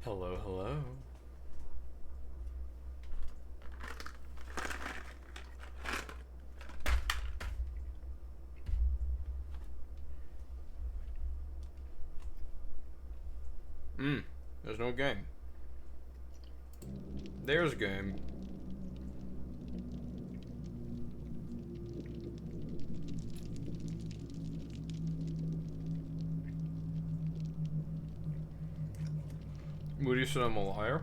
Hello, hello. There's no game. There's a game. Moody said I'm a liar.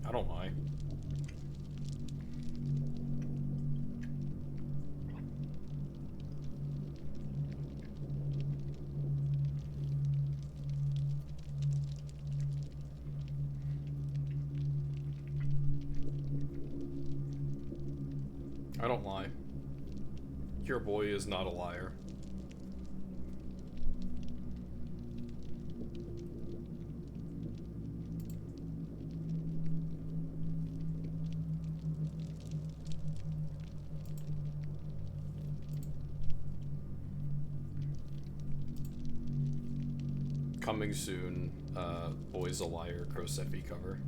I don't lie. I don't lie. Your boy is not a liar. Coming soon, Boy's a Liar Sephi cover.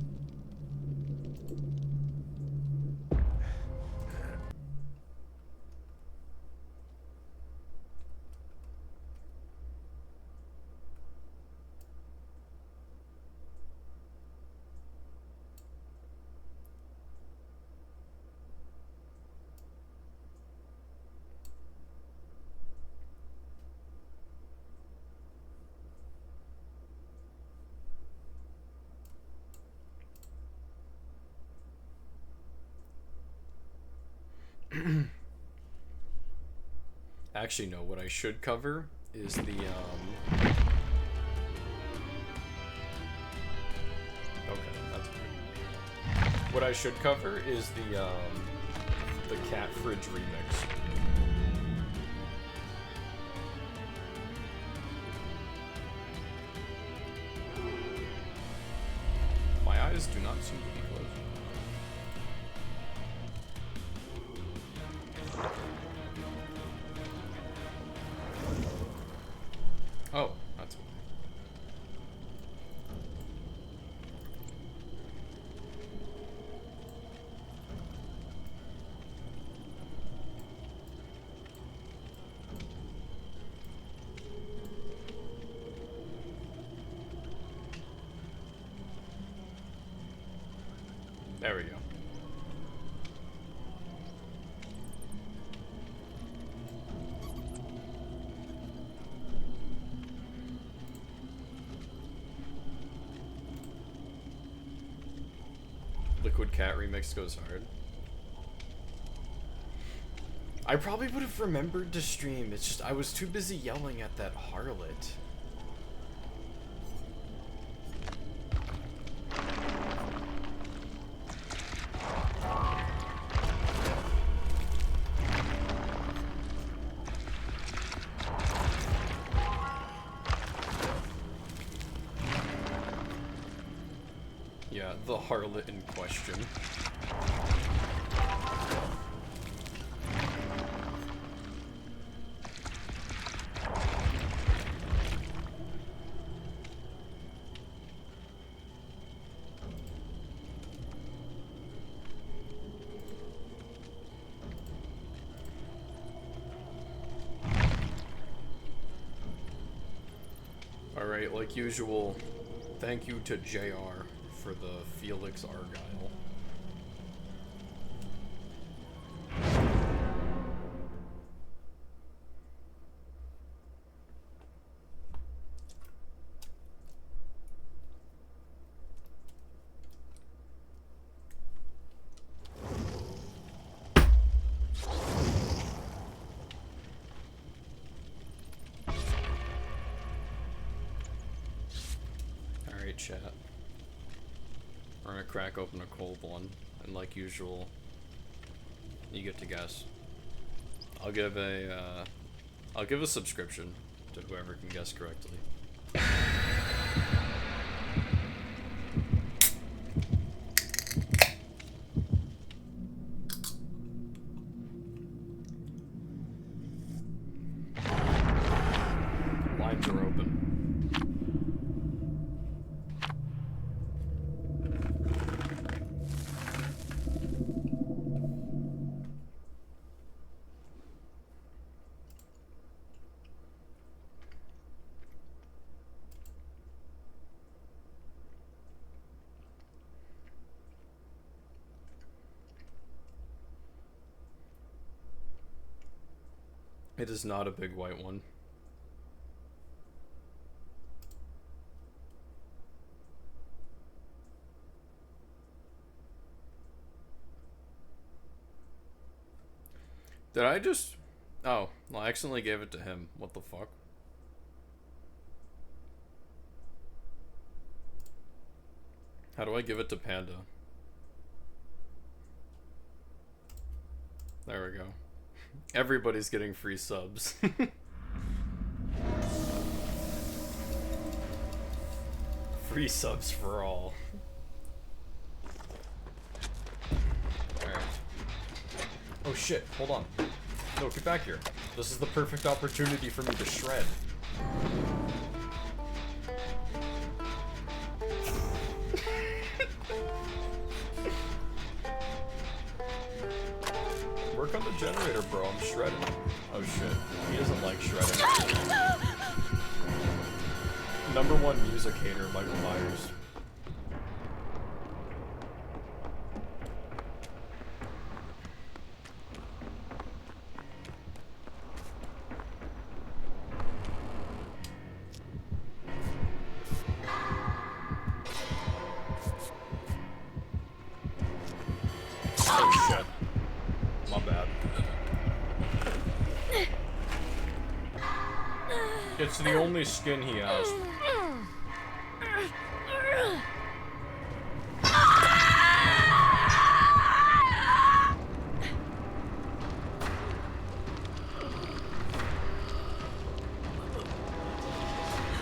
Actually, no, what I should cover is the, Okay, that's weird. What I should cover is the Cat Fridge remix. My eyes do not seem to be closed. Oh, that's why. There we go. Liquid Cat remix goes hard. I probably would have remembered to stream, it's just I was too busy yelling at that harlot. Yeah, the harlot in question. Alright, like usual, thank you to JR for the Felix Argyle. Alright, chat. We're gonna crack open a cold one, and like usual, you get to guess. I'll give a subscription to whoever can guess correctly. Lines are open. It is not a big white one. Did I just... Oh, well, I accidentally gave it to him. What the fuck? How do I give it to Panda? There we go. Everybody's getting free subs. Free subs for all. Alright. Oh shit, hold on. No, get back here. This is the perfect opportunity for me to shred. Work on the generator, bro. I'm shredding. Oh shit. He doesn't like shredding. #1 music hater, Michael Myers. Oh shit. My bad. It's the only skin he has.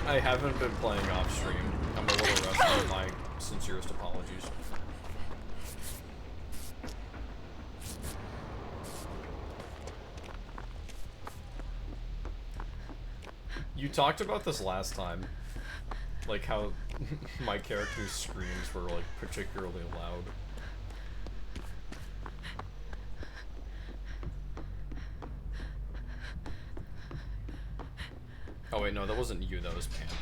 I haven't been playing off stream. I'm a little rusty. My sincerest apologies. You talked about this last time, like how my character's screams were like particularly loud. Oh wait, no, that wasn't you, that was Panda.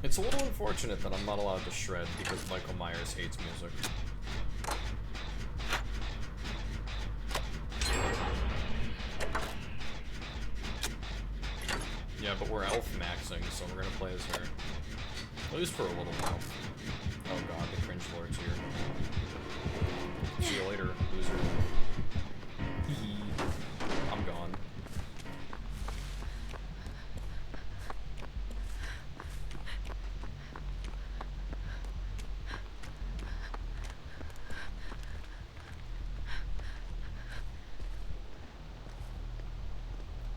It's a little unfortunate that I'm not allowed to shred because Michael Myers hates music. Yeah, but we're elf maxing, so we're gonna play as her. At least for a little while. Oh god, the cringe lord's here. See you later, loser. I'm gone.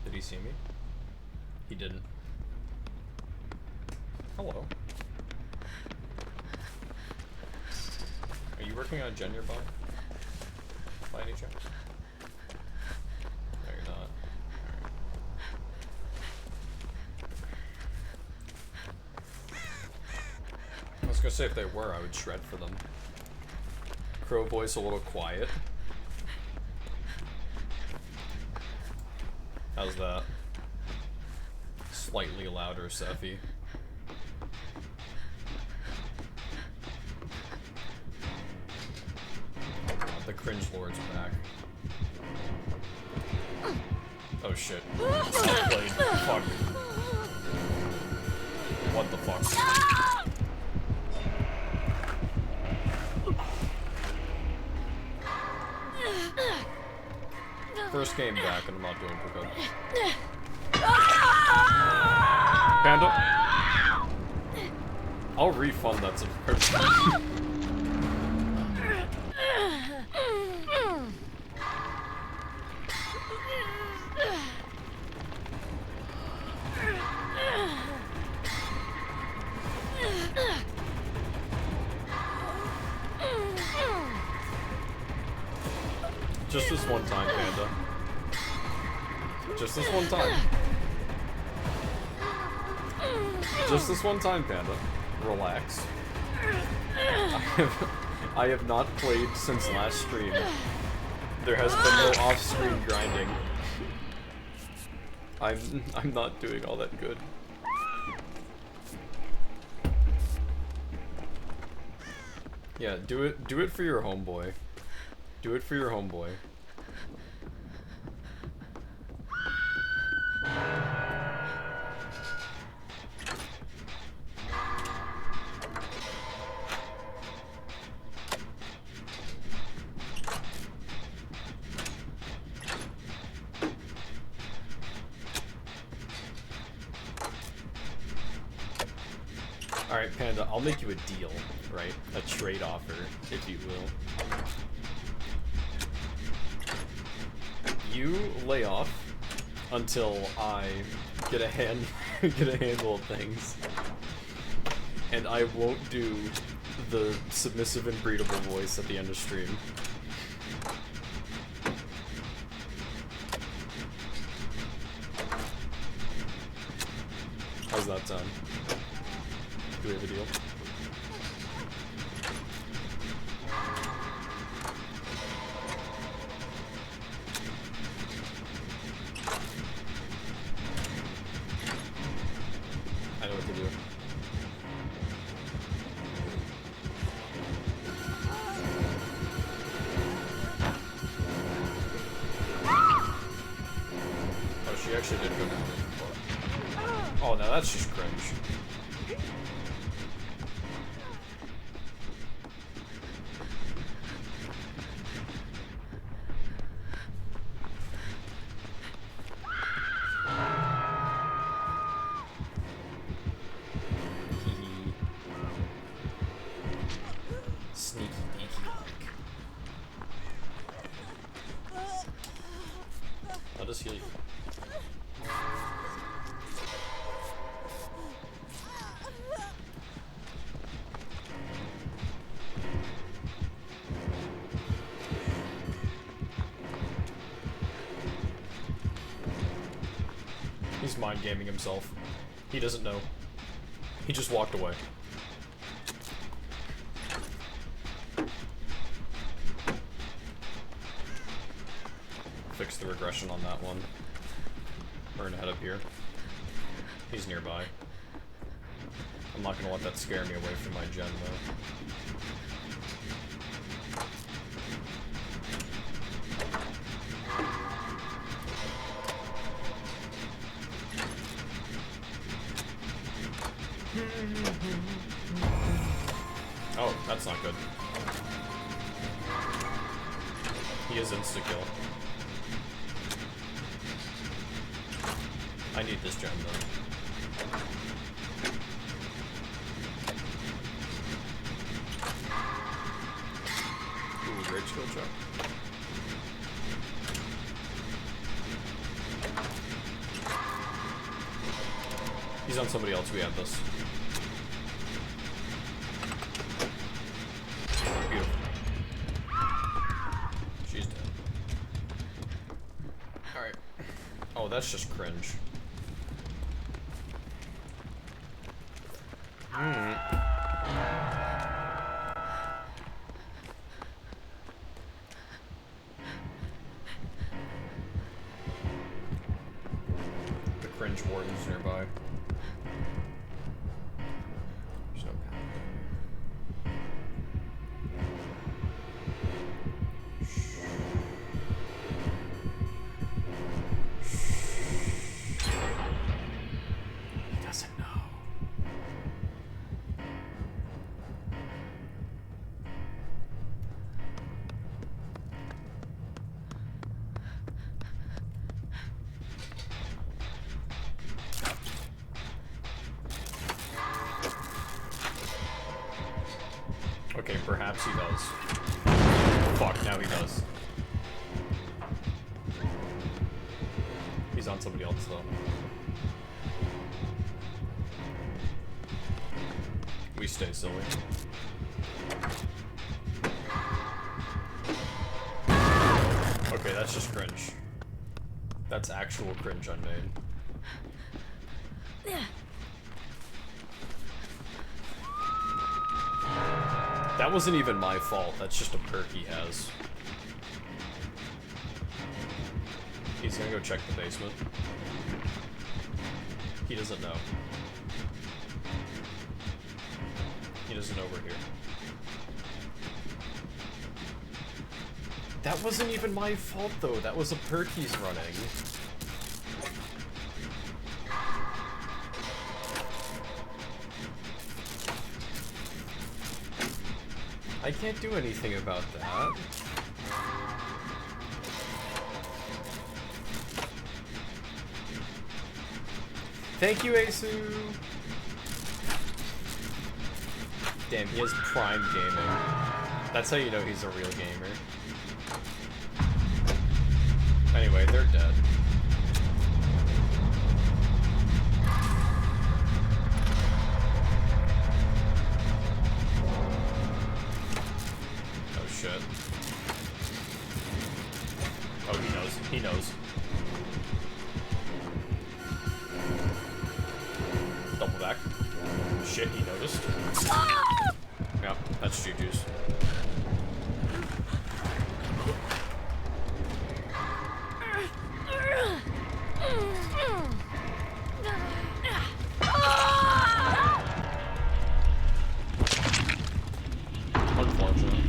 Did he see me? He didn't. Hello. Are you working on Gen Bot? By any chance? No, you're not. Alright. I was gonna say if they were, I would shred for them. Crow voice a little quiet. How's that? Slightly louder, Sephi. Oh god, the cringe lord's back. Oh shit. Outplayed. Fuck. What the fuck? First game back and I'm not doing too good. Panda? I'll refund that subscription. Just this one time, Panda. Just this one time. Just this one time, Panda. Relax. I have not played since last stream. There has been no off-screen grinding. I'm not doing all that good. Yeah, do it for your homeboy. Do it for your homeboy. Alright, Panda, I'll make you a deal, right? A trade offer, if you will. You lay off until I get a handle of things. And I won't do the submissive and breedable voice at the end of stream. How's that sound? Do we have a deal? I know what to do. Oh, she actually did go down. Oh, now that's just cringe. Sneaky deaky like. I'll just heal you. He's mind gaming himself. He doesn't know. He just walked away. Fix the regression on that one. We're gonna head up here. He's nearby. I'm not gonna let that scare me away from my gen though. Oh, that's not good. He is insta-kill. I need this gem though. Ooh, great skill check. He's on somebody else, we have this. Beautiful. She's dead. Alright. Oh, that's just cringe. The cringe warden's nearby. There's no path there. He doesn't know. Okay, perhaps he does. Fuck, now he does. He's on somebody else though. We stay silly. Okay, that's just cringe. That's actual cringe unmade. That wasn't even my fault, that's just a perk he has. He's gonna go check the basement. He doesn't know. He doesn't know we're here. That wasn't even my fault though, that was a Perky's running. I can't do anything about that. Thank you, Asu! Damn, he has Prime Gaming. That's how you know he's a real gamer. Anyway, they're dead. Oh shit. Oh, he knows. He knows. Double back. Shit, he noticed. Yeah, that's Juju's. Unfortunate.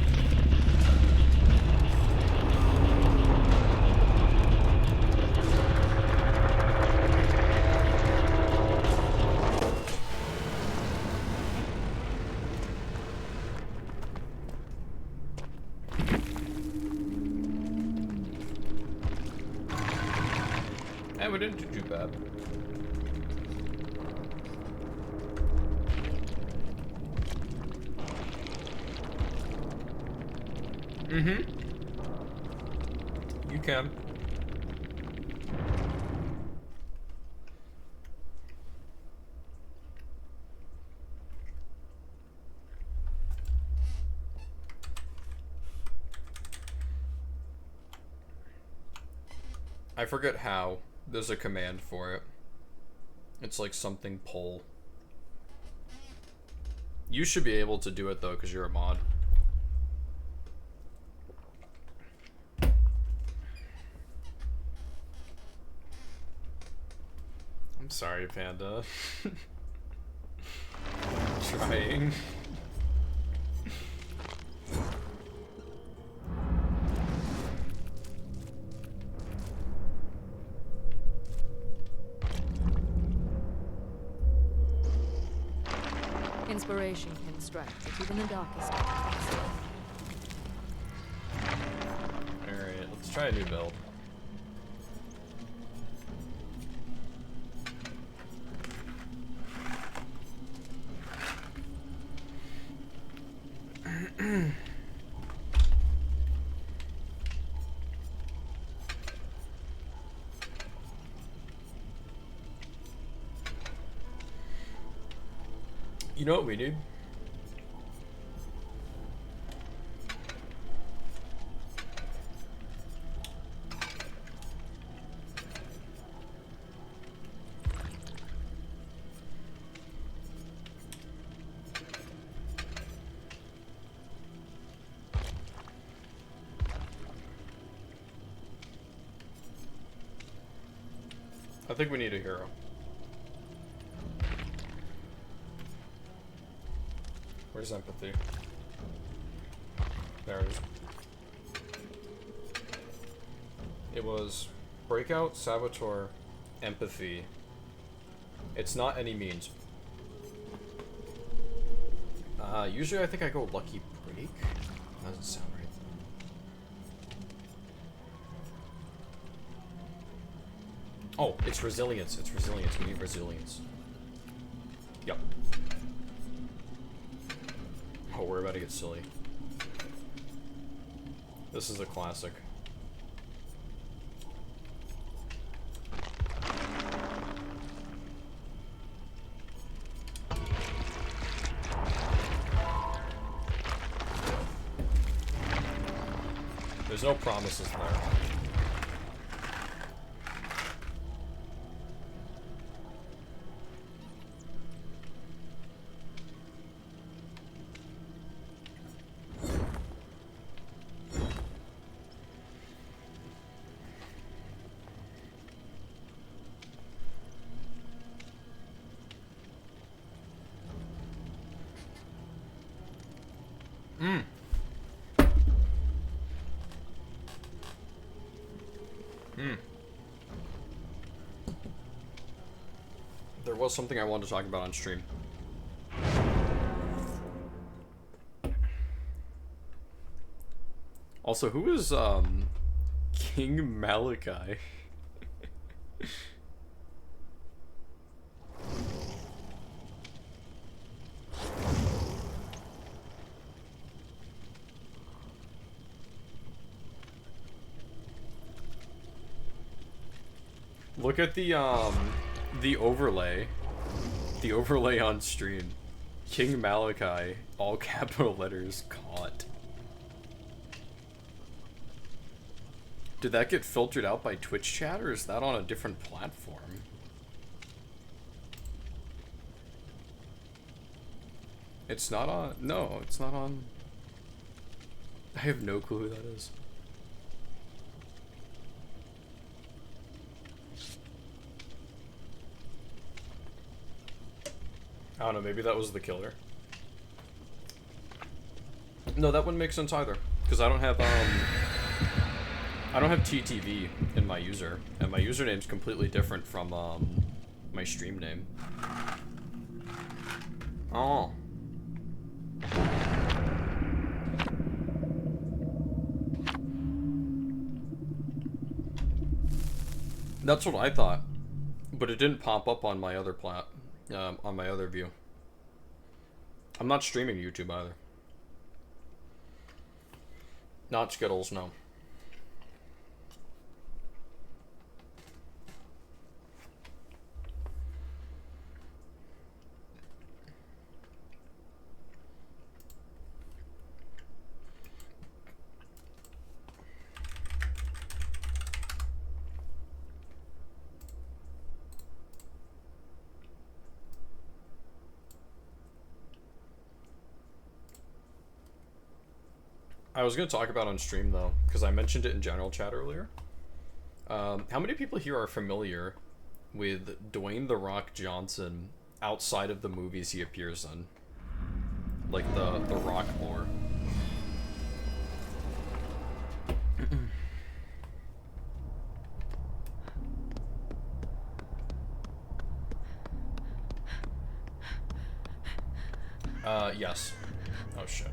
Hey, we didn't do too bad. Mm-hmm. You can. I forget how. There's a command for it. It's like something pull. You should be able to do it though, because you're a mod. I'm sorry, Panda. Trying. Inspiration can strike at even the darkest darkness. Alright, let's try a new build. You know what we need? I think we need a hero. Where's empathy? There it is. It was breakout, saboteur, empathy. It's not any means. Usually I think I go lucky break. That doesn't sound right. Oh, it's resilience. It's resilience. We need resilience. Yup. Oh, we're about to get silly. This is a classic. There's no promises there. There was something I wanted to talk about on stream. Also, who is, King Malachi? Look at the overlay. The overlay on stream. King Malachi, all capital letters, caught. Did that get filtered out by Twitch chat, or is that on a different platform? It's not on... No, it's not on... I have no clue who that is. I don't know, maybe that was the killer. No, that wouldn't make sense either. Because I don't have TTV in my user. And my username's completely different from, my stream name. Oh. That's what I thought. But it didn't pop up on my other on my other view. I'm not streaming YouTube either. Not Skittles, no. I was going to talk about on stream, though, because I mentioned it in general chat earlier. How many people here are familiar with Dwayne "The Rock" Johnson outside of the movies he appears in? Like the Rock lore. Yes. Oh, shit.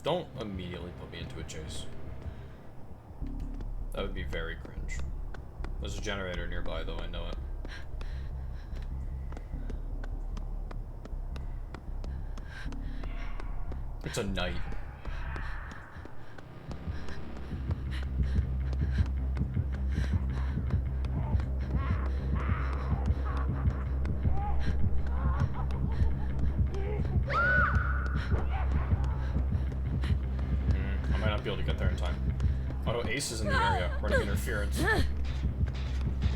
Don't immediately put me into a chase. That would be very cringe. There's a generator nearby, though, I know it. It's a night. I might not be able to get there in time. Oh no, Ace is in the area, running interference.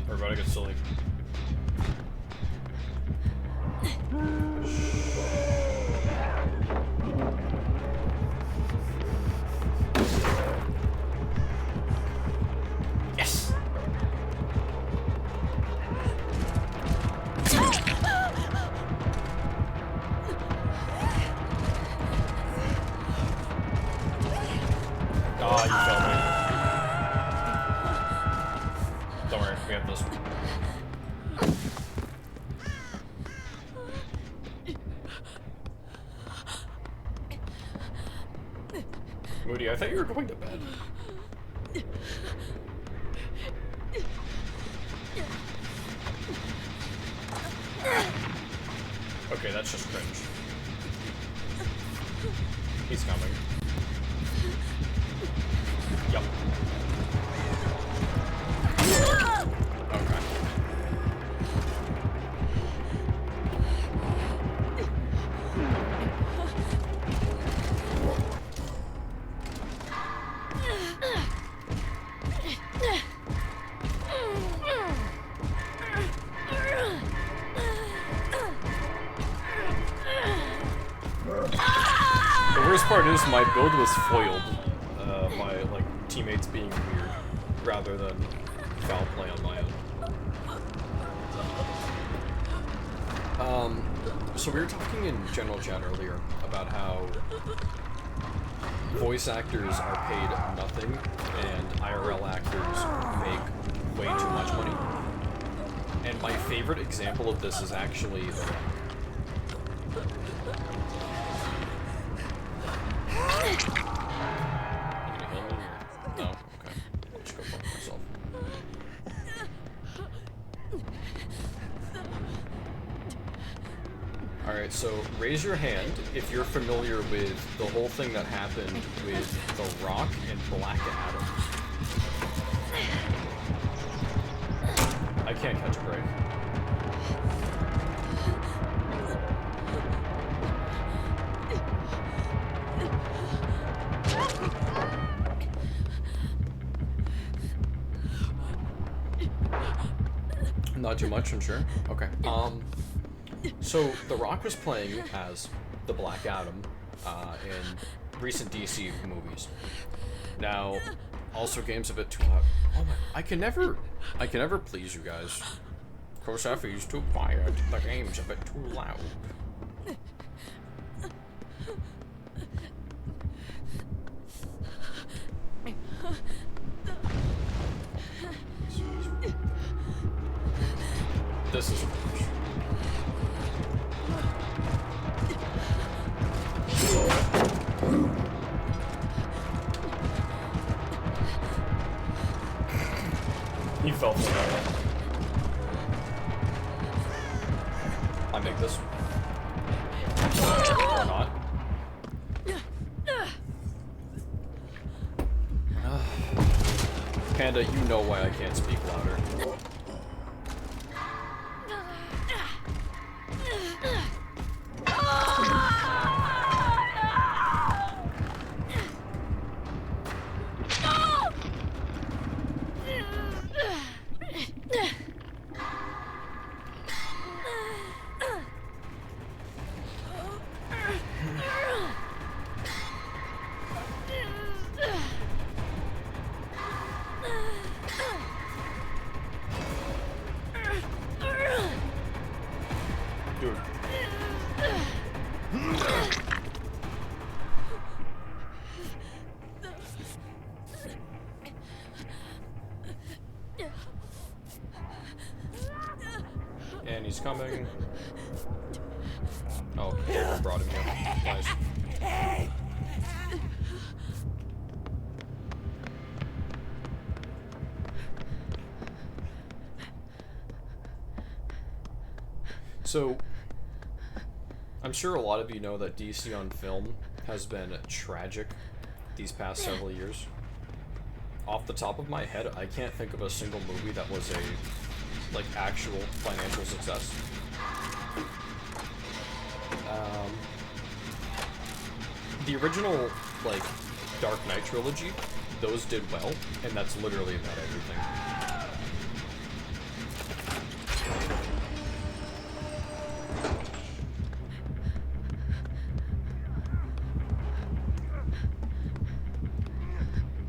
We're about to get silly. Yes! Ah, you fell me. Don't worry, we have this. Moody, I thought you were going to bed. Okay, that's just cringe. He's coming. Yup. Okay. The worst part is my build was foiled by like teammates being weird rather than foul play on my own. So we were talking in general chat earlier about how voice actors are paid nothing and IRL actors make way too much money. And my favorite example of this is actually... You gonna heal me or... No? Okay. I'll just go fuck myself. Alright, so raise your hand if you're familiar with the whole thing that happened with The Rock and Black Adam. I can't catch a break. Not too much, I'm sure. Okay. So The Rock was playing as the Black Adam in recent DC movies. Now, also game's a bit too loud. Oh my! I can never please you guys. Sephi's too quiet. The game's a bit too loud. This is. You felt that. I make this. Or not. Panda, you know why I can't speak louder. And he's coming. Oh, David brought him here. Nice. So, I'm sure a lot of you know that DC on film has been tragic these past several years. Off the top of my head, I can't think of a single movie that was a like actual financial success. The original like Dark Knight trilogy, those did well, and that's literally about everything.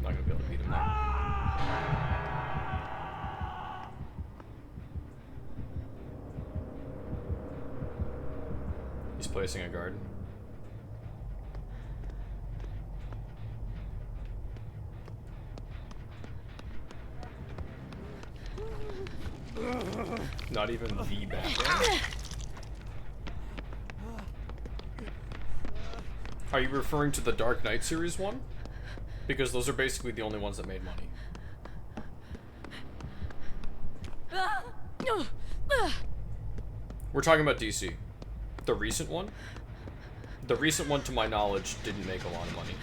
Not gonna be able to beat him now. He's placing a guard. Not even the Batman. Are you referring to the Dark Knight series one? Because those are basically the only ones that made money. We're talking about DC. The recent one? The recent one, to my knowledge, didn't make a lot of money.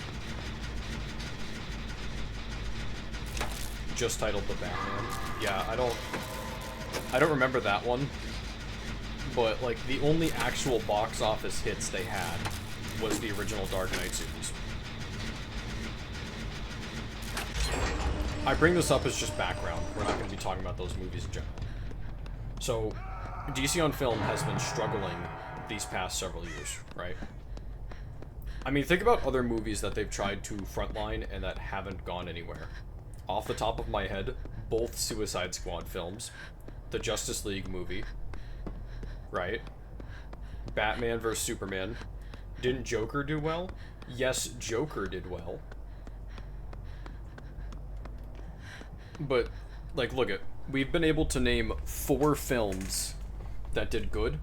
Just titled The Batman. Yeah, I don't remember that one. But, like, the only actual box office hits they had was the original Dark Knight series. I bring this up as just background. We're not going to be talking about those movies in general. So, DC on film has been struggling these past several years, right? I mean, think about other movies that they've tried to frontline and that haven't gone anywhere. Off the top of my head, both Suicide Squad films, the Justice League movie, right? Batman vs. Superman. Didn't Joker do well? Yes, Joker did well. But, like, look at we've been able to name 4 films that did good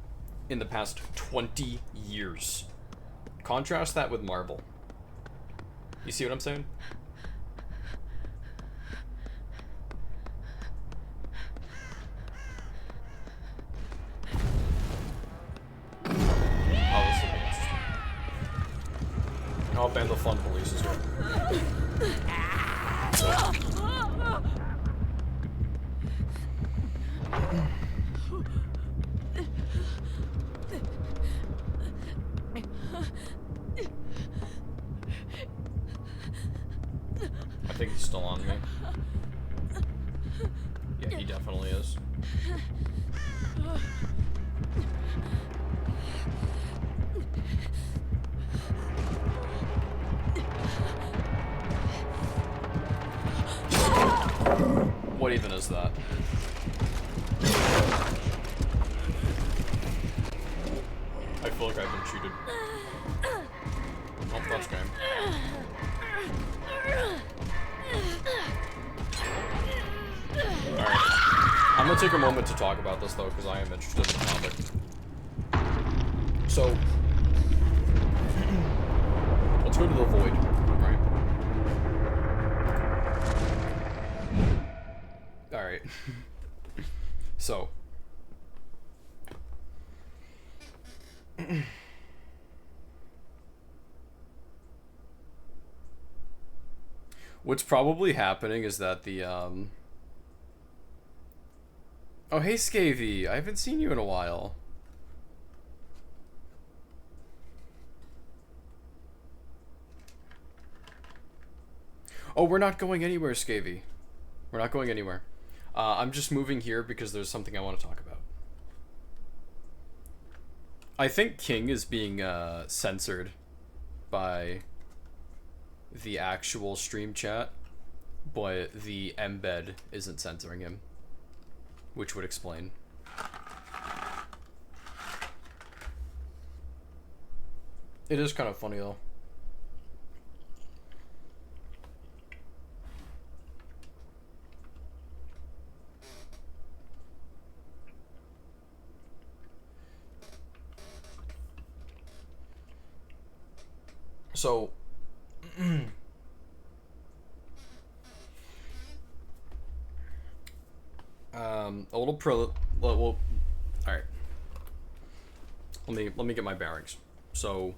in the past 20 years. Contrast that with Marvel. You see what I'm saying? Oh, this will be interesting. I'll ban the fun police is doing. I think he's still on me. Yeah, he definitely is. What even is that? I feel like I've been cheated. Oh, that's game. Alright. I'm gonna take a moment to talk about this, though, because I am interested in the topic. So, let's go to the void, right? Alright. So. What's probably happening is that the, Oh, hey, Scavy. I haven't seen you in a while. Oh, we're not going anywhere, Scavy. We're not going anywhere. I'm just moving here because there's something I want to talk about. I think King is being censored by the actual stream chat, but the embed isn't censoring him, which would explain. It is kind of funny, though. So, a little pro. Well, all right. Let me get my bearings. So,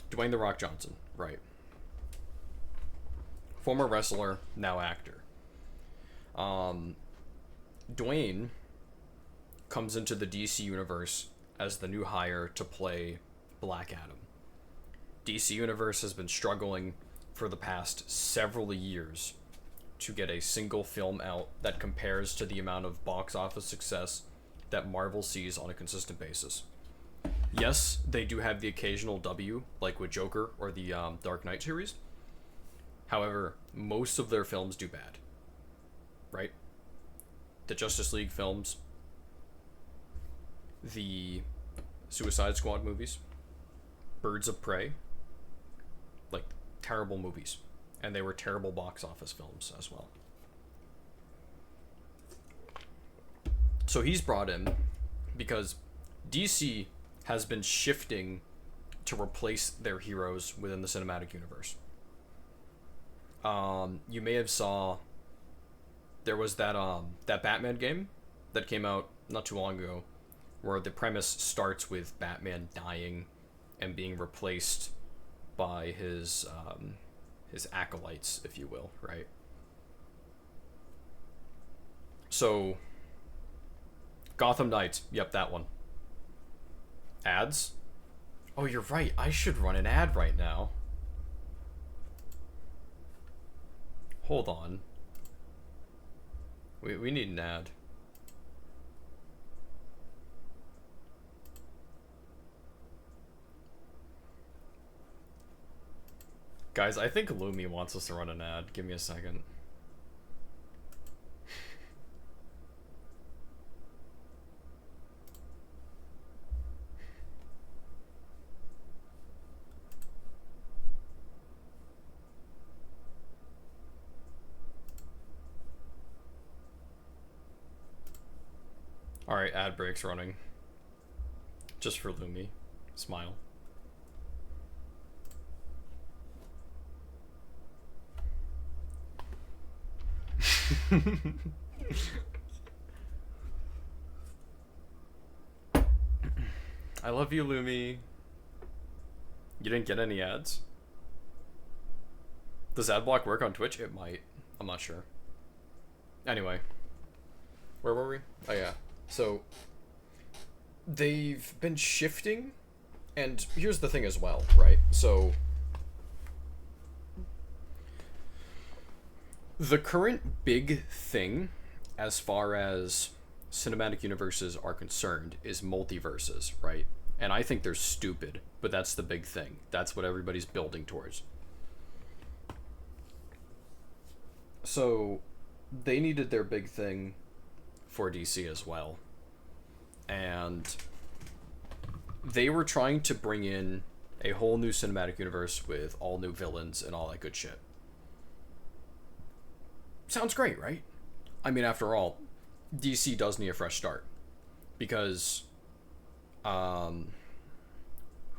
Dwayne "The Rock" Johnson, right? Former wrestler, now actor. Dwayne comes into the DC universe as the new hire to play Black Adam. DC Universe has been struggling for the past several years to get a single film out that compares to the amount of box office success that Marvel sees on a consistent basis. Yes, they do have the occasional W, like with Joker or the Dark Knight series. However, most of their films do bad. Right? The Justice League films, the Suicide Squad movies, Birds of Prey, like, terrible movies. And they were terrible box office films as well. So he's brought in because DC has been shifting to replace their heroes within the cinematic universe. You may have saw there was that Batman game that came out not too long ago, where the premise starts with Batman dying and being replaced by his acolytes, if you will, right? So, Gotham Knights, yep, that one. Ads? Oh, you're right, I should run an ad right now. Hold on. We need an ad. Guys, I think Lumi wants us to run an ad. Give me a second. Alright, ad breaks running. Just for Lumi. Smile. I love you, Lumi. You didn't get any ads? Does ad block work on Twitch? It might. I'm not sure. Anyway. Where were we? Oh yeah. So, they've been shifting, and here's the thing as well, right? So, the current big thing, as far as cinematic universes are concerned, is multiverses, right? And I think they're stupid, but that's the big thing. That's what everybody's building towards. So, they needed their big thing for DC as well. And they were trying to bring in a whole new cinematic universe with all new villains and all that good shit. Sounds great, right? I mean, after all, DC does need a fresh start. Because, who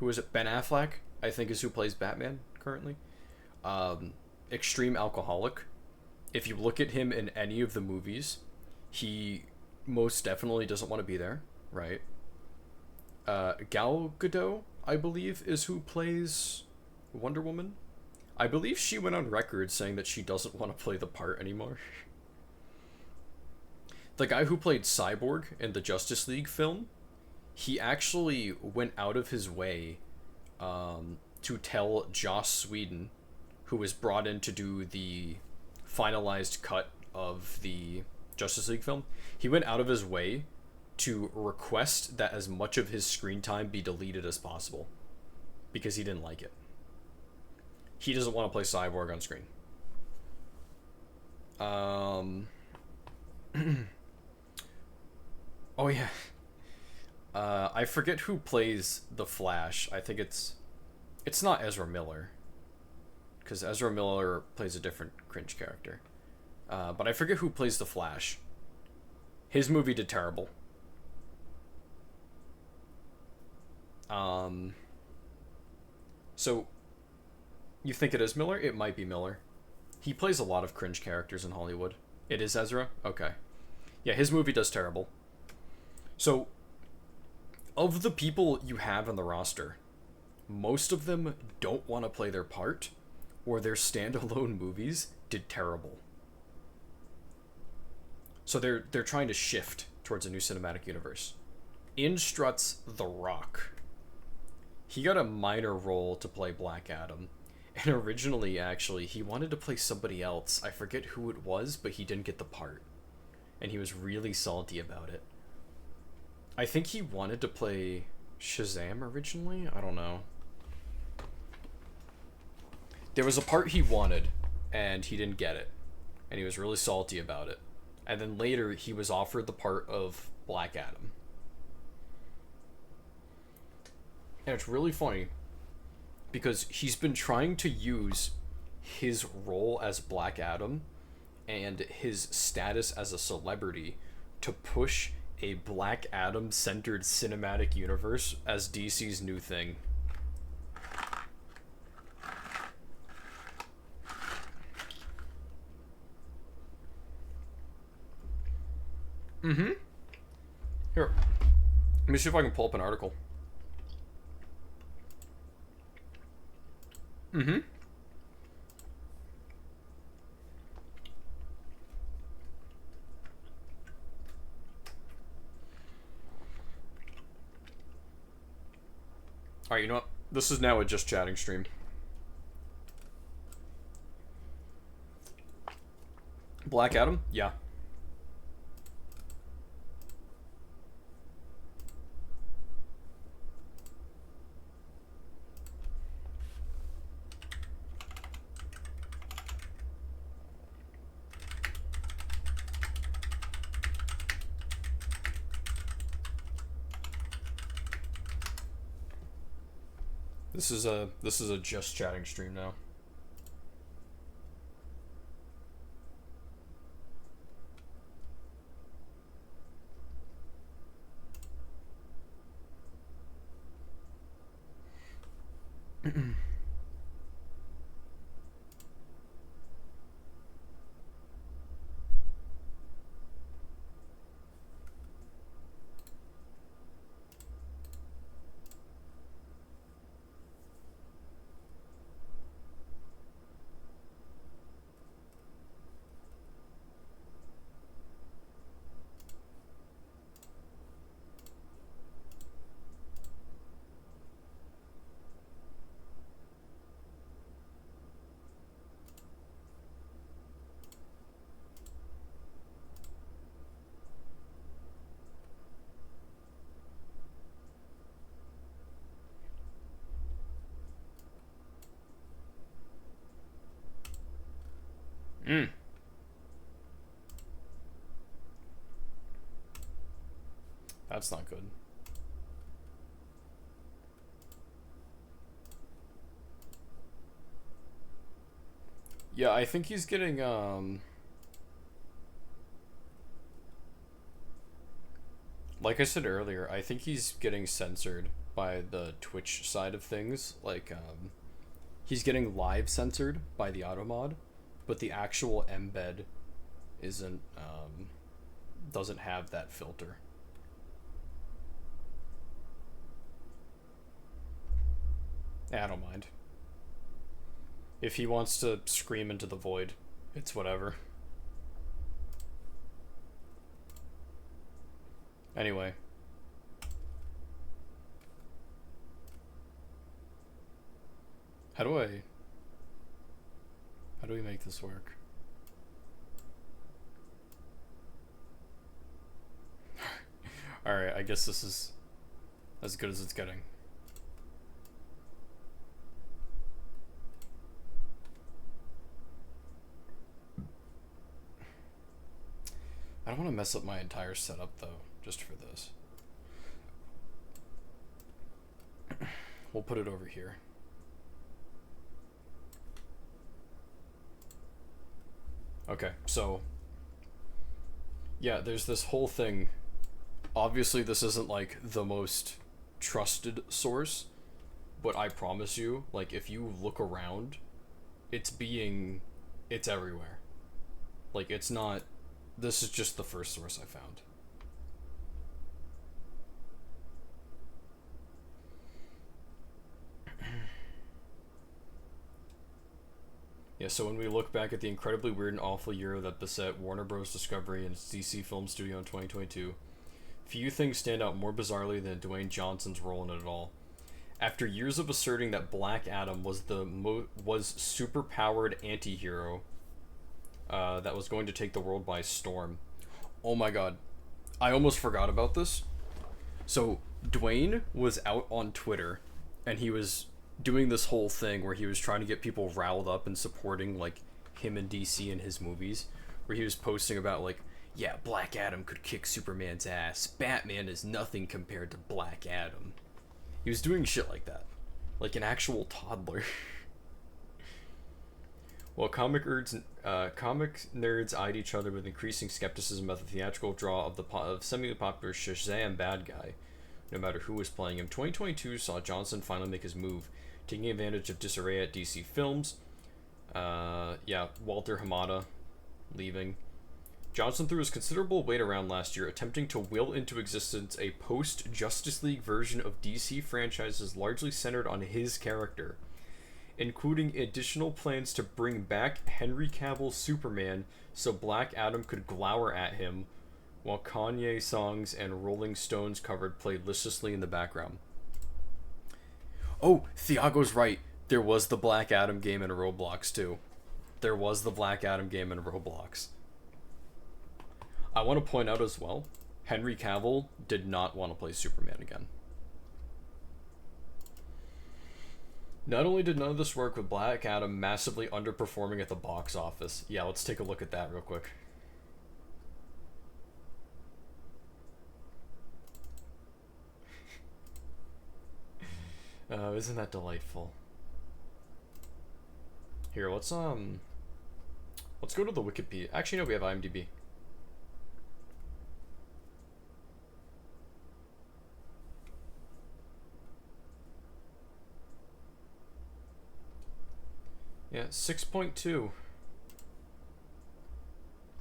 is it? Ben Affleck, I think, is who plays Batman currently. Extreme alcoholic. If you look at him in any of the movies, he most definitely doesn't want to be there, right? Gal Gadot, I believe, is who plays Wonder Woman. I believe she went on record saying that she doesn't want to play the part anymore. The guy who played Cyborg in the Justice League film, he actually went out of his way to tell Joss Whedon, who was brought in to do the finalized cut of the Justice League film, he went out of his way to request that as much of his screen time be deleted as possible because he didn't like it. He doesn't want to play Cyborg on screen. Oh yeah. I forget who plays the Flash. I think it's not Ezra Miller, because Ezra Miller plays a different cringe character. But I forget who plays the Flash. His movie did terrible. So, you think it is Miller? It might be Miller. He plays a lot of cringe characters in Hollywood. It is Ezra? Okay. Yeah, his movie does terrible. So, of the people you have on the roster, most of them don't want to play their part, or their standalone movies did terrible. So they're trying to shift towards a new cinematic universe. In struts The Rock. He got a minor role to play Black Adam. And originally, actually, he wanted to play somebody else. I forget who it was, but he didn't get the part. And he was really salty about it. I think he wanted to play Shazam originally? I don't know. There was a part he wanted, and he didn't get it. And he was really salty about it. And then later, he was offered the part of Black Adam. And it's really funny, because he's been trying to use his role as Black Adam and his status as a celebrity to push a Black Adam-centered cinematic universe as DC's new thing. Mm-hmm. Here. Let me see if I can pull up an article. Mm-hmm. Alright, you know what? This is now a just chatting stream. Black Adam? Yeah. This is a just chatting stream now. Mm. That's not good. Yeah, I think he's getting, like I said earlier, I think he's getting censored by the Twitch side of things. Like, he's getting live censored by the auto mod, but the actual embed isn't, doesn't have that filter. I don't mind. If he wants to scream into the void, it's whatever. Anyway. How do we make this work? Alright, I guess this is as good as it's getting. I don't want to mess up my entire setup though, just for this. We'll put it over here. Okay, so yeah, there's this whole thing. Obviously this isn't like the most trusted source, but I promise you, like, if you look around, it's everywhere. Like, it's not, this is just the first source I found. Yeah, so when we look back at the incredibly weird and awful year that beset Warner Bros. Discovery and its DC film studio in 2022, few things stand out more bizarrely than Dwayne Johnson's role in it all. After years of asserting that Black Adam was super-powered anti-hero that was going to take the world by storm. Oh my god. I almost forgot about this. So, Dwayne was out on Twitter, and he was doing this whole thing where he was trying to get people riled up and supporting, like, him and DC in his movies, where he was posting about, like, yeah, Black Adam could kick Superman's ass. Batman is nothing compared to Black Adam. He was doing shit like that. Like an actual toddler. While comic nerds eyed each other with increasing skepticism about the theatrical draw of semi-popular Shazam bad guy, no matter who was playing him, 2022 saw Johnson finally make his move, taking advantage of disarray at DC Films. Walter Hamada leaving. Johnson threw his considerable weight around last year, attempting to will into existence a post-Justice League version of DC franchises largely centered on his character, including additional plans to bring back Henry Cavill's Superman so Black Adam could glower at him while Kanye songs and Rolling Stones covered played listlessly in the background. Oh, Thiago's right. There was the Black Adam game in Roblox, too. There was the Black Adam game in Roblox. I want to point out as well, Henry Cavill did not want to play Superman again. Not only did none of this work with Black Adam massively underperforming at the box office. Yeah, let's take a look at that real quick. Isn't that delightful? Here, let's go to the Wikipedia. Actually, no, we have IMDb. Yeah, 6.2.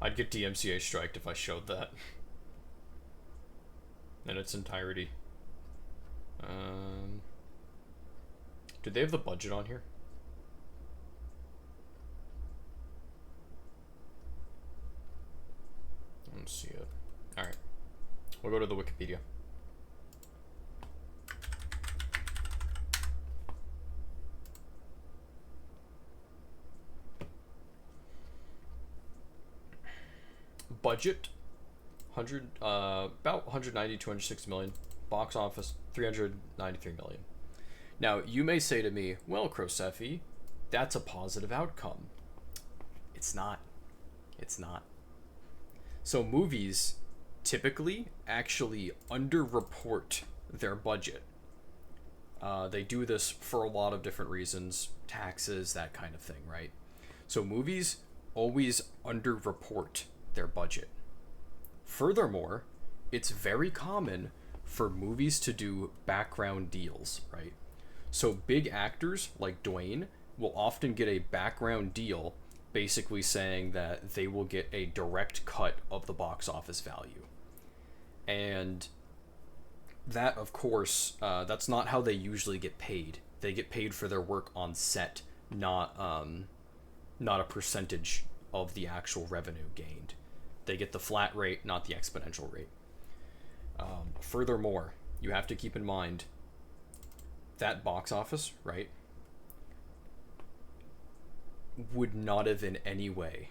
I'd get DMCA striked if I showed that in its entirety. Do they have the budget on here? I don't see it. Alright. We'll go to the Wikipedia. Budget 190 206 million. Box office 393 million. Now you may say to me, well, Sephi, that's a positive outcome. It's not. It's not. So movies typically actually underreport their budget. They do this for a lot of different reasons, taxes, that kind of thing, right? So movies always underreport their budget. Furthermore, it's very common for movies to do background deals, right? So big actors like Dwayne will often get a background deal basically saying that they will get a direct cut of the box office value. And that, of course, that's not how they usually get paid. They get paid for their work on set, not a percentage of the actual revenue gained. They get the flat rate, not the exponential rate. Furthermore, you have to keep in mind that box office, right, would not have in any way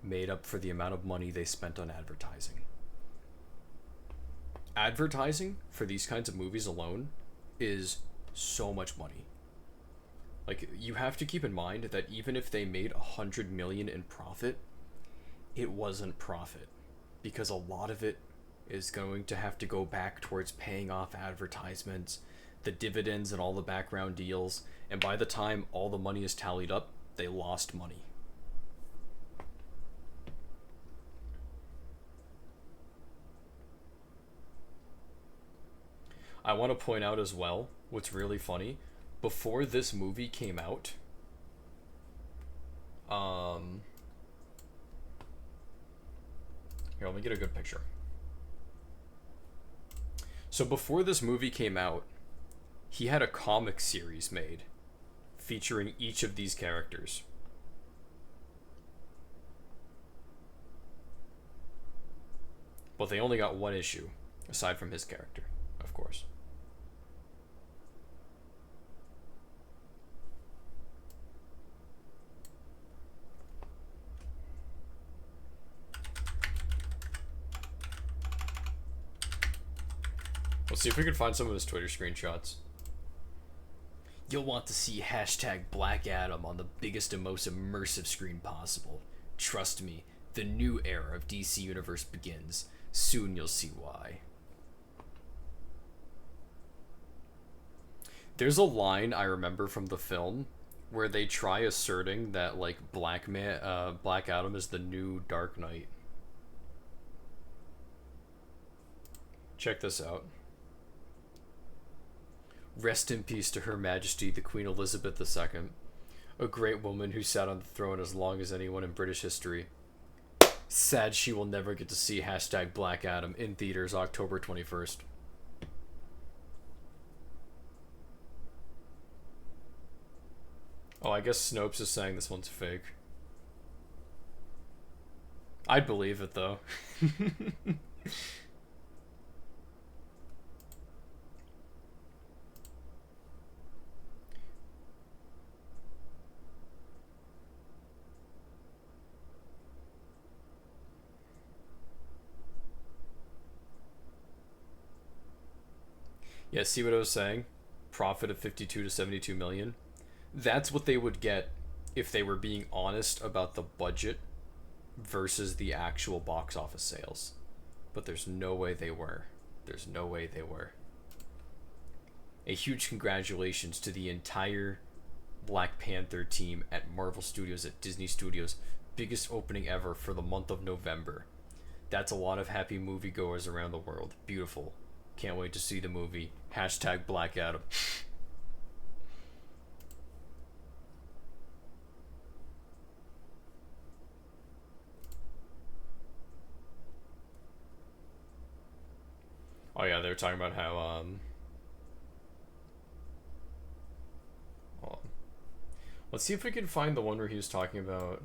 made up for the amount of money they spent on advertising. Advertising for these kinds of movies alone is so much money. Like, you have to keep in mind that even if they made 100 million in profit, it wasn't profit, because a lot of it is going to have to go back towards paying off advertisements, the dividends and all the background deals, and by the time all the money is tallied up, they lost money. I want to point out as well, what's really funny, before this movie came out, here, let me get a good picture. So before this movie came out, he had a comic series made featuring each of these characters. But they only got one issue, aside from his character, of course. Let's see if we can find some of his Twitter screenshots. You'll want to see hashtag Black Adam on the biggest and most immersive screen possible. Trust me, the new era of DC Universe begins. Soon you'll see why. There's a line I remember from the film where they try asserting that, like, Black Adam is the new Dark Knight. Check this out. Rest in peace to Her Majesty the Queen Elizabeth II, a great woman who sat on the throne as long as anyone in British history. Sad she will never get to see hashtag Black Adam in theaters October 21st. Oh, I guess Snopes is saying this one's fake. I'd believe it, though. Yeah, see what I was saying? Profit of 52 to 72 million. That's what they would get if they were being honest about the budget versus the actual box office sales. But there's no way they were. There's no way they were. A huge congratulations to the entire Black Panther team at Marvel Studios, at Disney Studios. Biggest opening ever for the month of November. That's a lot of happy moviegoers around the world. Beautiful. Can't wait to see the movie. Hashtag Black Adam. talking about how hold on. Let's see if we can find the one where he was talking about.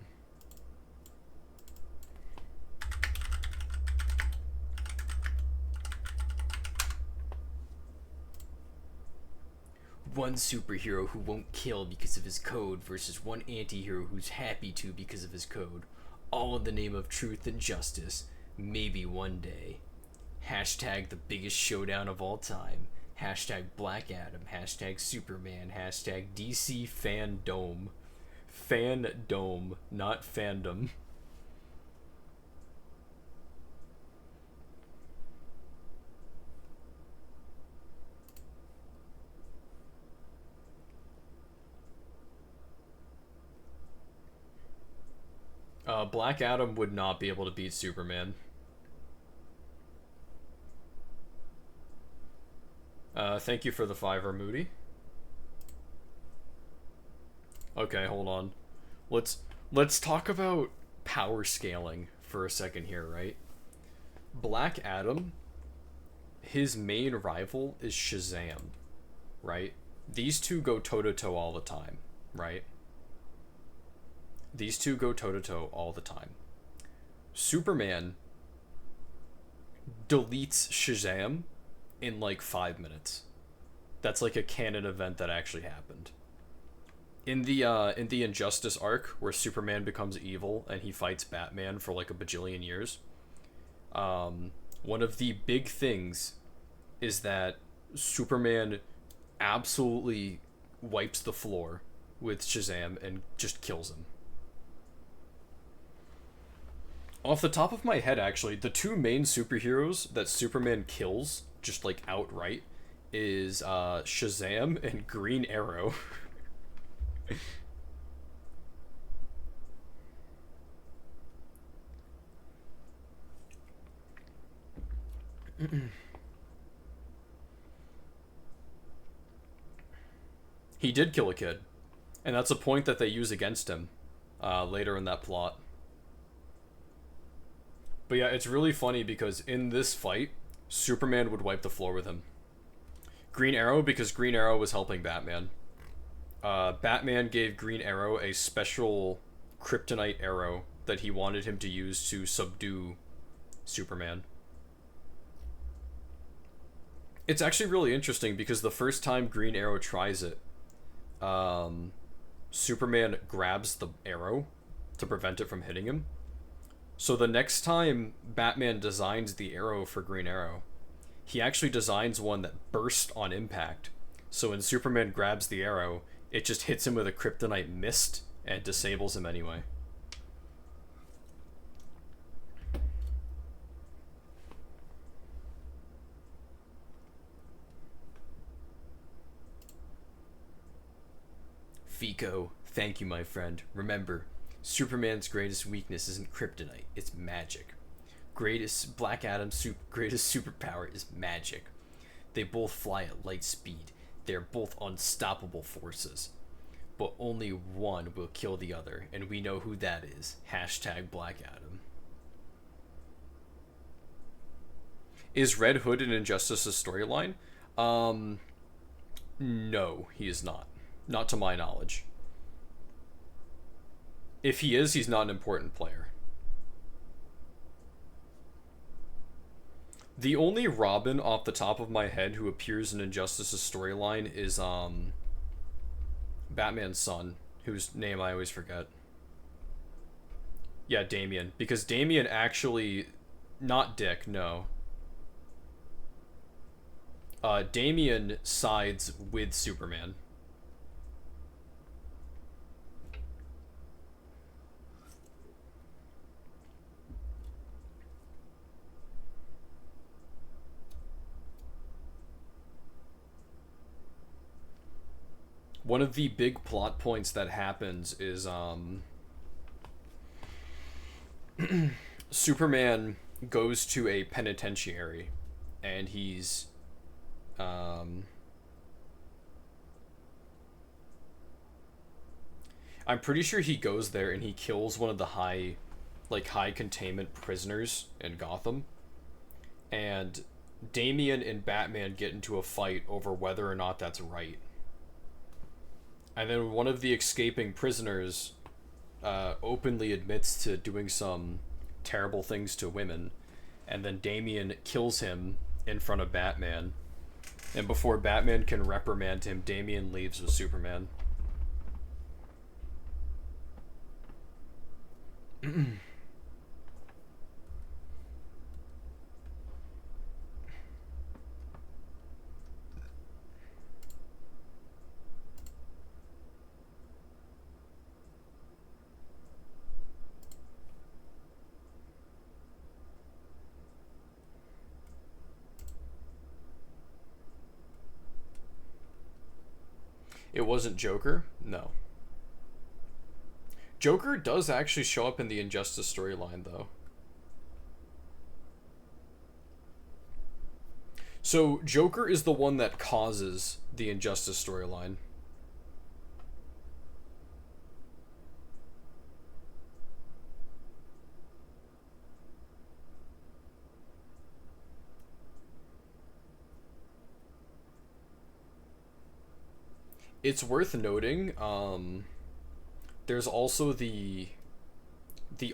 One superhero who won't kill because of his code versus one anti-hero who's happy to because of his code. All in the name of truth and justice. Maybe one day. Hashtag the biggest showdown of all time. Hashtag Black Adam. Hashtag Superman. Hashtag DC Fandom. Fandom, not fandom. Black Adam would not be able to beat Superman. Thank you for the $5, Moody. Okay, hold on. Let's talk about power scaling for a second here, right? Black Adam, his main rival is Shazam, right? These two go toe-to-toe all the time, right? These two go toe-to-toe all the time. Superman deletes Shazam in like 5 minutes. That's like a canon event that actually happened. In the Injustice arc, where Superman becomes evil and he fights Batman for like a bajillion years, one of the big things is that Superman absolutely wipes the floor with Shazam and just kills him. Off the top of my head, actually, the two main superheroes that Superman kills, just like outright, is Shazam and Green Arrow. He did kill a kid, and that's a point that they use against him later in that plot. But yeah, it's really funny because in this fight, Superman would wipe the floor with him. Green Arrow, because Green Arrow was helping Batman. Batman gave Green Arrow a special kryptonite arrow that he wanted him to use to subdue Superman. It's actually really interesting because the first time Green Arrow tries it, Superman grabs the arrow to prevent it from hitting him. So the next time Batman designs the arrow for Green Arrow, he actually designs one that bursts on impact. So when Superman grabs the arrow, it just hits him with a kryptonite mist and disables him anyway. Fico, thank you, my friend. Remember, Superman's greatest weakness isn't kryptonite, it's magic. Black Adam's greatest superpower is magic. They both fly at light speed. They're both unstoppable forces. But only one will kill the other, and we know who that is. Hashtag Black Adam. Is Red Hood in Injustice's storyline? No, he is not. Not to my knowledge. If he is, he's not an important player. The only Robin off the top of my head who appears in Injustice's storyline is Batman's son, whose name I always forget. Yeah, Damian. Because Damian actually... Not Dick, no. Damian sides with Superman. One of the big plot points that happens is Superman goes to a penitentiary and he's I'm pretty sure he goes there and he kills one of the high containment prisoners in Gotham. And Damian and Batman get into a fight over whether or not that's right. And then one of the escaping prisoners openly admits to doing some terrible things to women, and then Damian kills him in front of Batman. And before Batman can reprimand him, Damian leaves with Superman. It wasn't Joker? No. Joker does actually show up in the Injustice storyline, though. So, Joker is the one that causes the Injustice storyline. It's worth noting, there's also the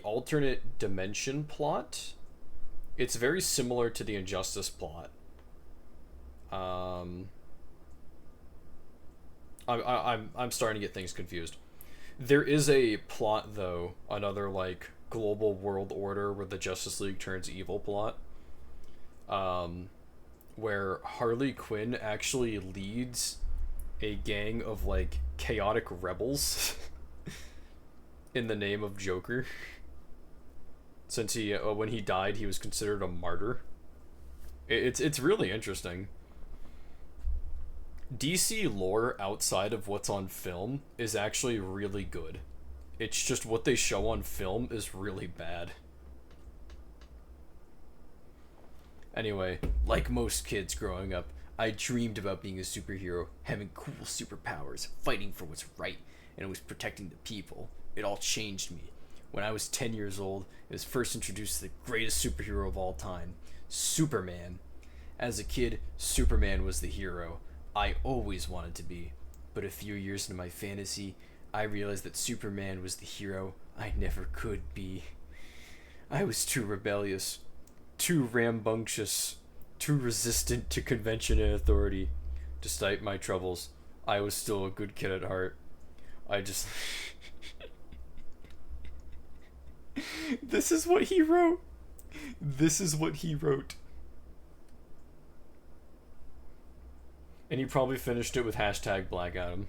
alternate dimension plot. It's very similar to the Injustice plot. I'm starting to get things confused. There is a plot though, another like global world order where the Justice League turns evil plot. Where Harley Quinn actually leads a gang of like chaotic rebels in the name of Joker. Since he when he died, he was considered a martyr. It's really interesting. DC lore outside of what's on film is actually really good. It's just what they show on film is really bad. Anyway, like most kids growing up, I dreamed about being a superhero, having cool superpowers, fighting for what's right, and it was protecting the people. It all changed me. When I was 10 years old, it was first introduced to the greatest superhero of all time, Superman. As a kid, Superman was the hero I always wanted to be. But a few years into my fantasy, I realized that Superman was the hero I never could be. I was too rebellious, too rambunctious, too resistant to convention and authority. Despite my troubles, I was still a good kid at heart. I just... This is what he wrote. This is what he wrote. And he probably finished it with hashtag Black Adam.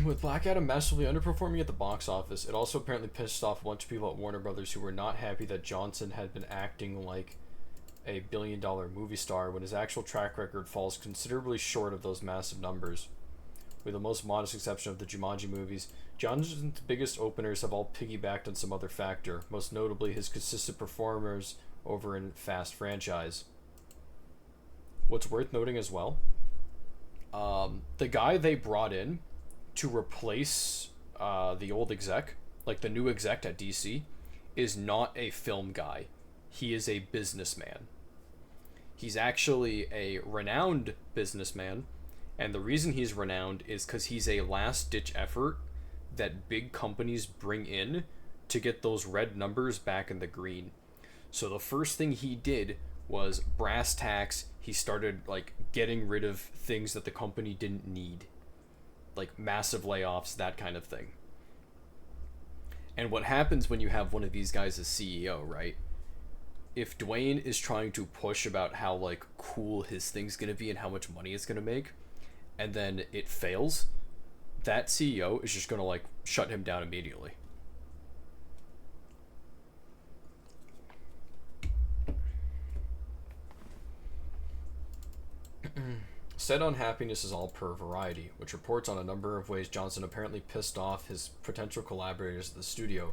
With Black Adam massively underperforming at the box office, it also apparently pissed off a bunch of people at Warner Brothers who were not happy that Johnson had been acting like a billion-dollar movie star when his actual track record falls considerably short of those massive numbers. With the most modest exception of the Jumanji movies, Johnson's biggest openers have all piggybacked on some other factor, most notably his consistent performers over in Fast franchise. What's worth noting as well, the guy they brought in to replace the old exec, like the new exec at DC, is not a film guy. He is a businessman. He's actually a renowned businessman, and the reason he's renowned is because he's a last-ditch effort that big companies bring in to get those red numbers back in the green. So the first thing he did was brass tacks. He started like getting rid of things that the company didn't need, like massive layoffs, that kind of thing. And what happens when you have one of these guys as CEO, right? If Dwayne is trying to push about how like cool his thing's gonna be and how much money it's gonna make, and then it fails, that CEO is just gonna like shut him down immediately. Said unhappiness is all per Variety, which reports on a number of ways Johnson apparently pissed off his potential collaborators at the studio.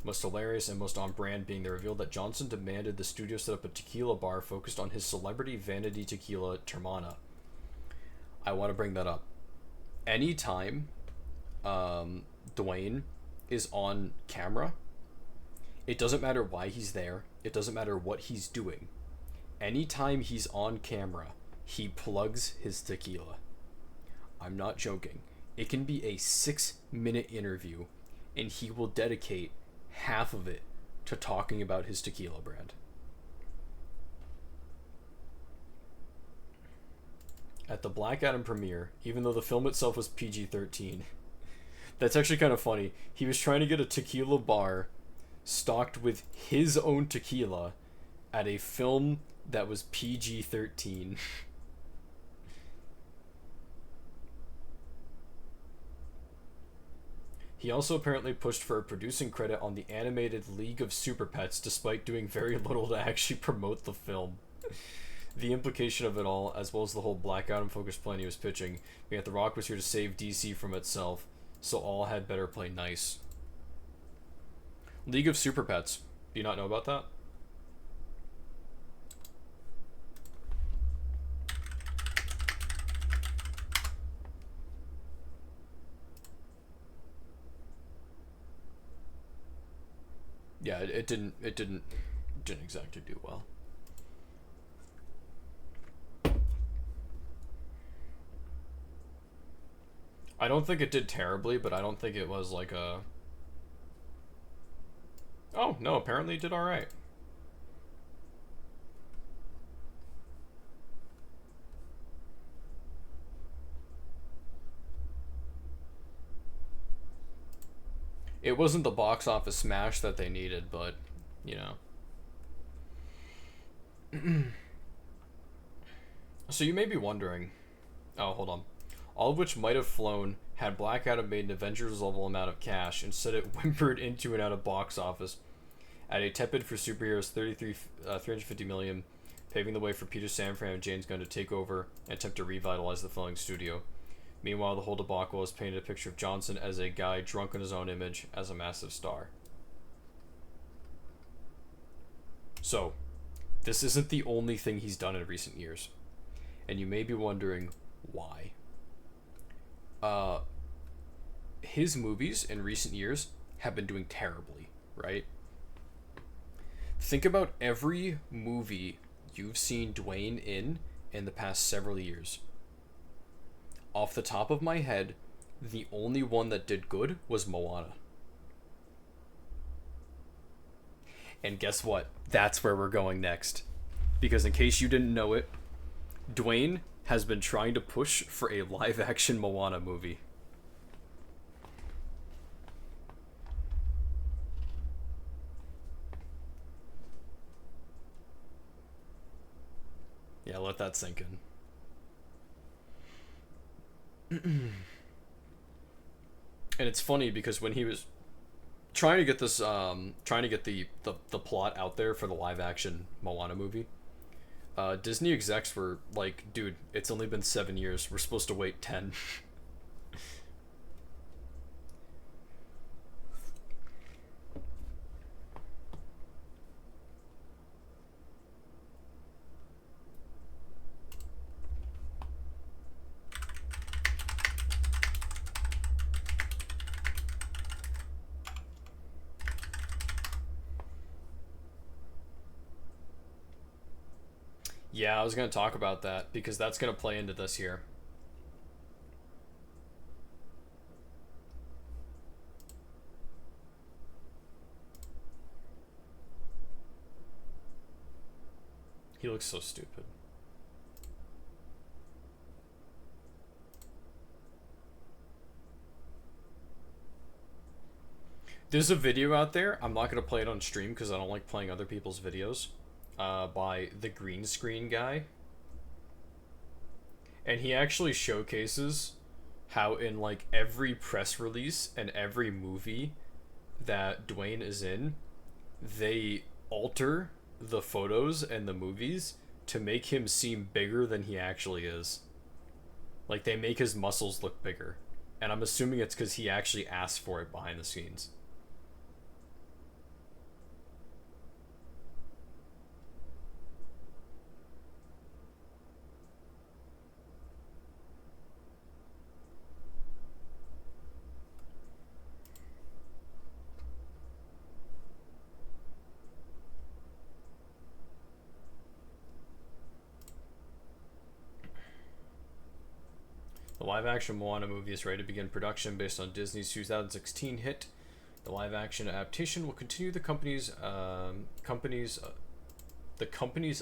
Most hilarious and most on brand being the reveal that Johnson demanded the studio set up a tequila bar focused on his celebrity vanity tequila, Termana. I want to bring that up. Anytime Dwayne is on camera, it doesn't matter why he's there, it doesn't matter what he's doing. Anytime he's on camera, he plugs his tequila. I'm not joking. It can be a 6-minute interview, and he will dedicate half of it to talking about his tequila brand. At the Black Adam premiere, even though the film itself was PG-13, that's actually kind of funny. He was trying to get a tequila bar stocked with his own tequila at a film that was PG-13. He also apparently pushed for a producing credit on the animated League of Super Pets despite doing very little to actually promote the film. The implication of it all, as well as the whole Black Adam focused plan he was pitching, being that The Rock was here to save DC from itself, so all had better play nice. League of Super Pets. Do you not know about that? Yeah, it didn't exactly do well. I don't think it did terribly, but I don't think it was like a... Oh, no, apparently it did alright. It wasn't the box office smash that they needed, but, you know. So you may be wondering... Oh, hold on. All of which might have flown had Black Adam made an Avengers level amount of cash. Instead, it whimpered into and out of box office at a tepid for superheroes 350 million, paving the way for Peter Safran and James Gunn to take over and attempt to revitalize the filming studio. Meanwhile, the whole debacle has painted a picture of Johnson as a guy drunk in his own image as a massive star. So, this isn't the only thing he's done in recent years. And you may be wondering why. His movies in recent years have been doing terribly, right? Think about every movie you've seen Dwayne in the past several years. Off the top of my head, the only one that did good was Moana. And guess what? That's where we're going next. Because in case you didn't know it, Dwayne has been trying to push for a live-action Moana movie. Yeah, let that sink in. And it's funny because when he was trying to get this, trying to get the plot out there for the live-action Moana movie, Disney execs were like, dude, it's only been 7 years. We're supposed to wait 10. Yeah, I was going to talk about that because that's going to play into this here. He looks so stupid. There's a video out there. I'm not going to play it on stream because I don't like playing other people's videos. By the green screen guy. And he actually showcases how in like every press release and every movie that Dwayne is in, they alter the photos and the movies to make him seem bigger than he actually is. Like, they make his muscles look bigger. And I'm assuming it's because he actually asked for it behind the scenes. The live-action Moana movie is ready to begin production based on Disney's 2016 hit. The live-action adaptation will continue the companies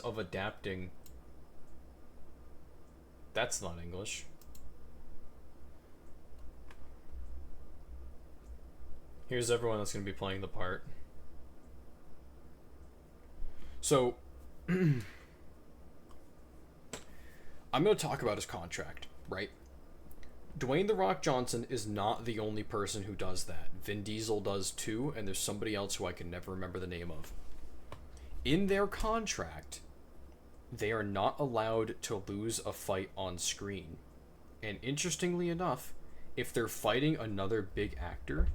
of adapting. That's not English. Here's everyone that's going to be playing the part. So, I'm going to talk about his contract, right? Dwayne "The Rock" Johnson is not the only person who does that. Vin Diesel does too, and there's somebody else who I can never remember the name of. In their contract, they are not allowed to lose a fight on screen. And interestingly enough, if they're fighting another big actor,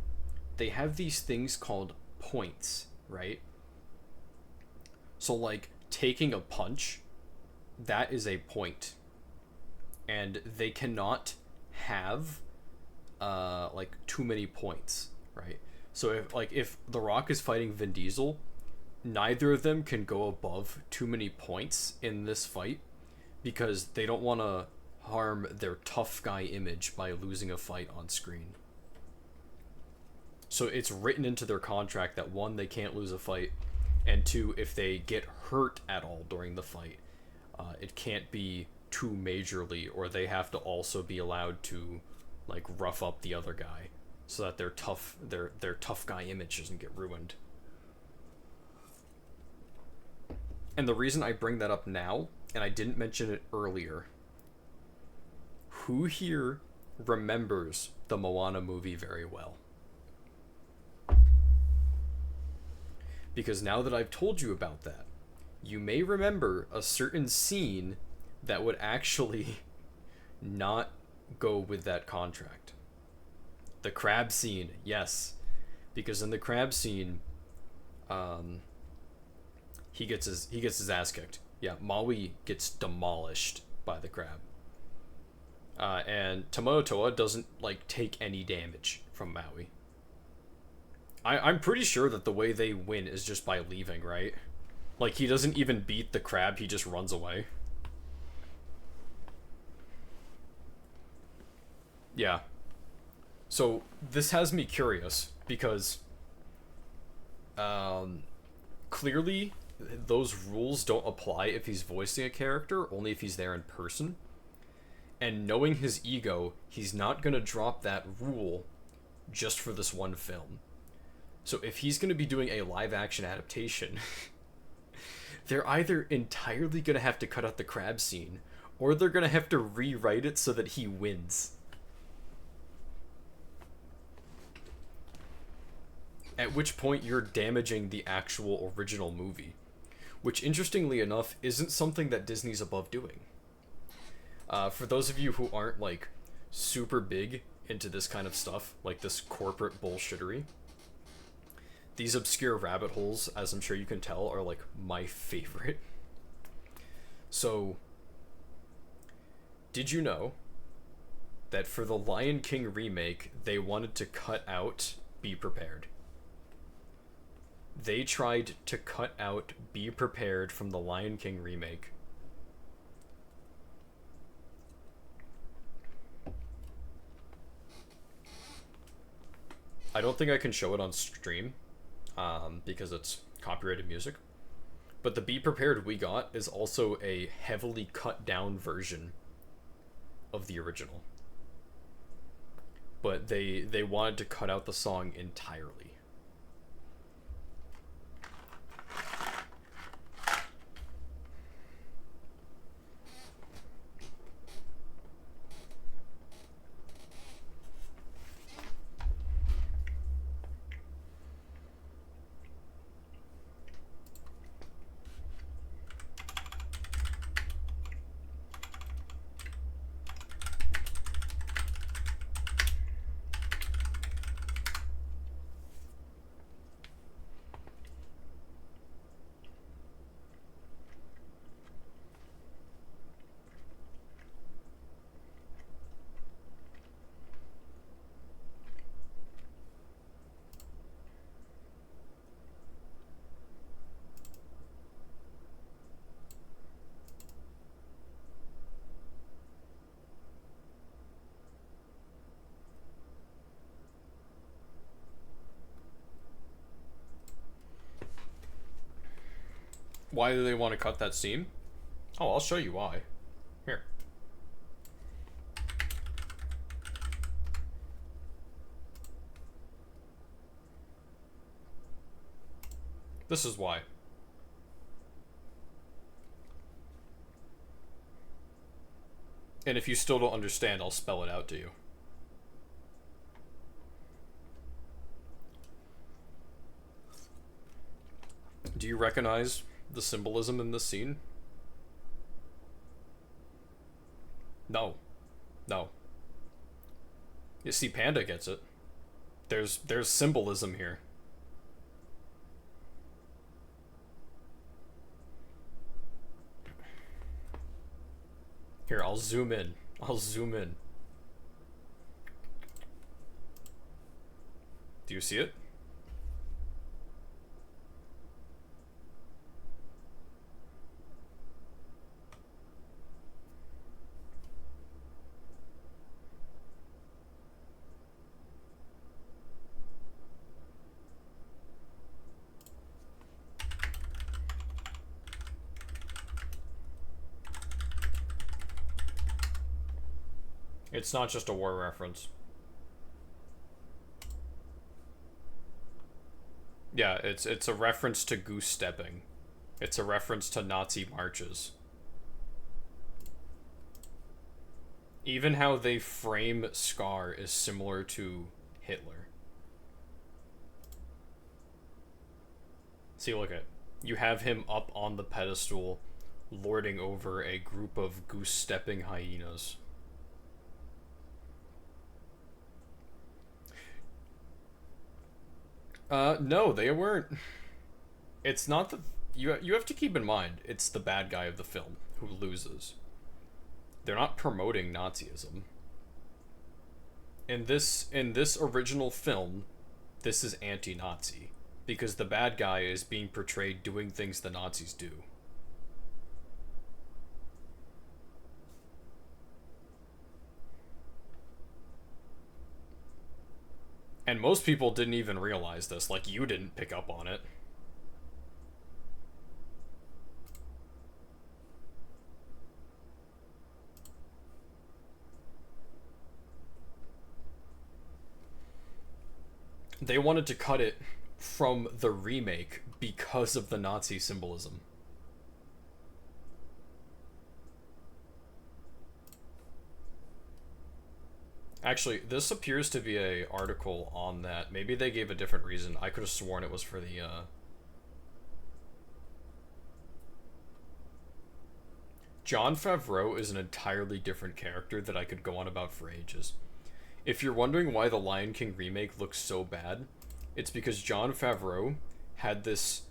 they have these things called points, right? So, like, taking a punch, that is a point. And they cannot have like too many points, right? So if The Rock is fighting Vin Diesel, neither of them can go above too many points in this fight because they don't want to harm their tough guy image by losing a fight on screen. So it's written into their contract that one, they can't lose a fight, and two, if they get hurt at all during the fight, it can't be too majorly, or they have to also be allowed to like rough up the other guy so that their tough guy image doesn't get ruined. And the reason I bring that up now, and I didn't mention it earlier, who here remembers the Moana movie very well? Because now that I've told you about that, you may remember a certain scene that would actually not go with that contract. The crab scene, yes. Because in the crab scene, he gets his ass kicked. Yeah, Maui gets demolished by the crab. And Toa doesn't like take any damage from Maui. I'm pretty sure that the way they win is just by leaving, right? Like, he doesn't even beat the crab, he just runs away. Yeah. So this has me curious because clearly those rules don't apply if he's voicing a character, only if he's there in person. And knowing his ego, he's not going to drop that rule just for this one film. So if he's going to be doing a live action adaptation, they're either entirely going to have to cut out the crab scene, or they're going to have to rewrite it so that he wins. At which point you're damaging the actual original movie, which interestingly enough isn't something that Disney's above doing. For those of you who aren't like super big into this kind of stuff, like this corporate bullshittery, these obscure rabbit holes, as I'm sure you can tell, are like my favorite. So, did you know that for the Lion King remake, they wanted to cut out Be Prepared? They tried to cut out Be Prepared from the Lion King remake. I don't think I can show it on stream, because it's copyrighted music. But the Be Prepared we got is also a heavily cut down version of the original. But they wanted to cut out the song entirely. Why do they want to cut that scene? Oh, I'll show you why. Here. This is why. And if you still don't understand, I'll spell it out to you. Do you recognize the symbolism in this scene? No. No. You see, Panda gets it. There's symbolism here. Here, I'll zoom in. I'll zoom in. Do you see it? It's not just a war reference. Yeah, it's a reference to goose stepping. It's a reference to Nazi marches. Even how they frame Scar is similar to Hitler. See, look at it. You have him up on the pedestal, lording over a group of goose stepping hyenas. No, they weren't. It's not the... You have to keep in mind, it's the bad guy of the film who loses. They're not promoting Nazism. In this original film, this is anti-Nazi. Because the bad guy is being portrayed doing things the Nazis do. And most people didn't even realize this, like you didn't pick up on it. They wanted to cut it from the remake because of the Nazi symbolism. Actually, this appears to be a article on that. Maybe they gave a different reason. I could have sworn it was for the, Jon Favreau is an entirely different character that I could go on about for ages. If you're wondering why the Lion King remake looks so bad, it's because Jon Favreau had this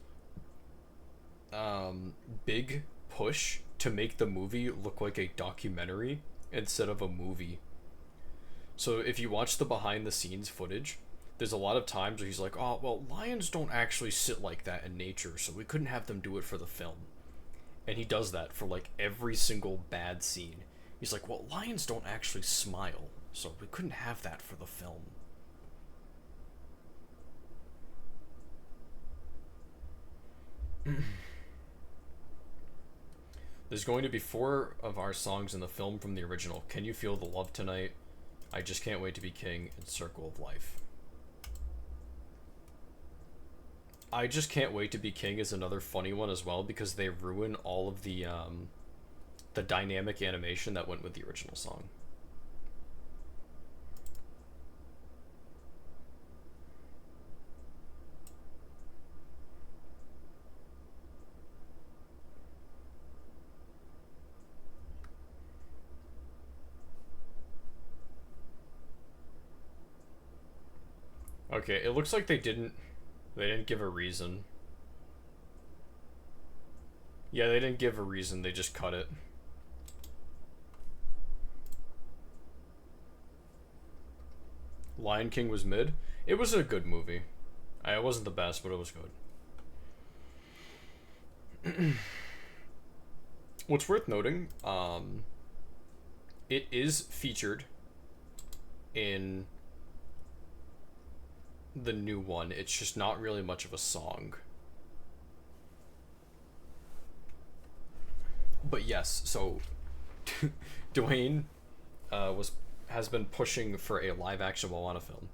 big push to make the movie look like a documentary instead of a movie. So if you watch the behind the scenes footage, there's a lot of times where he's like, oh, well, lions don't actually sit like that in nature, so we couldn't have them do it for the film. And he does that for like every single bad scene. He's like, well, lions don't actually smile, so we couldn't have that for the film. There's going to be 4 of our songs in the film from the original. Can You Feel the Love Tonight? I Just Can't Wait to Be King, and Circle of Life. I Just Can't Wait to Be King is another funny one as well because they ruin all of the dynamic animation that went with the original song. Okay, it looks like they didn't give a reason. Yeah, they didn't give a reason, they just cut it. Lion King was mid. It was a good movie. It wasn't the best, but it was good. What's worth noting, it is featured in the new one. It's just not really much of a song. But yes, so Dwayne has been pushing for a live action Moana film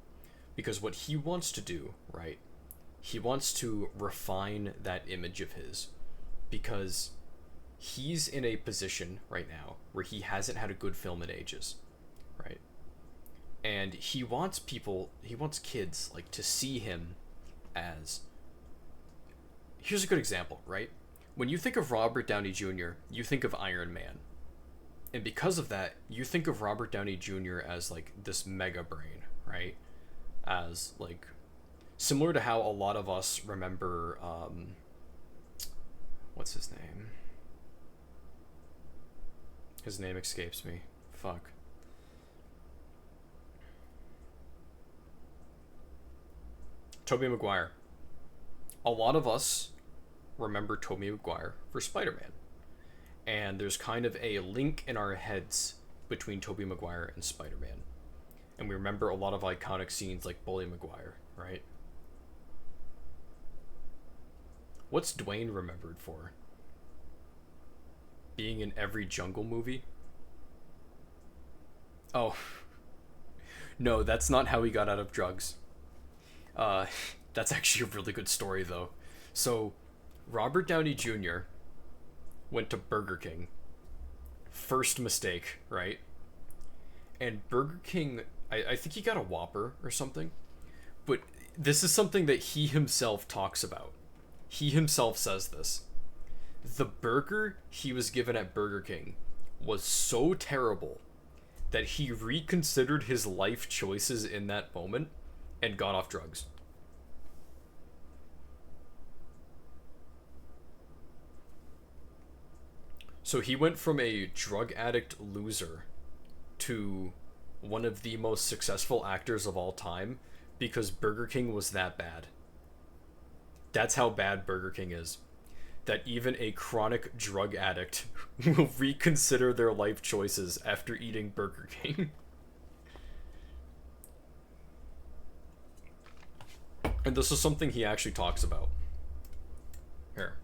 because what he wants to do, right? He wants to refine that image of his because he's in a position right now where he hasn't had a good film in ages, right? And he wants kids like to see him as. Here's a good example, right? When you think of Robert Downey Jr., you think of Iron Man. And because of that, you think of Robert Downey Jr. as like this mega brain, right? As like similar to how a lot of us remember what's his name? His name escapes me. Fuck. Tobey Maguire. A lot of us remember Tobey Maguire for Spider-Man. And there's kind of a link in our heads between Tobey Maguire and Spider-Man. And we remember a lot of iconic scenes like Bully Maguire, right? What's Dwayne remembered for? Being in every Jungle movie? Oh. No, that's not how he got out of drugs. That's actually a really good story, though. So, Robert Downey Jr. went to Burger King. First mistake, right? And Burger King, I think he got a Whopper or something. But this is something that he himself talks about. He himself says this. The burger he was given at Burger King was so terrible that he reconsidered his life choices in that moment and got off drugs. So he went from a drug addict loser to one of the most successful actors of all time because Burger King was that bad. That's how bad Burger King is. That even a chronic drug addict will reconsider their life choices after eating Burger King. And this is something he actually talks about. Here.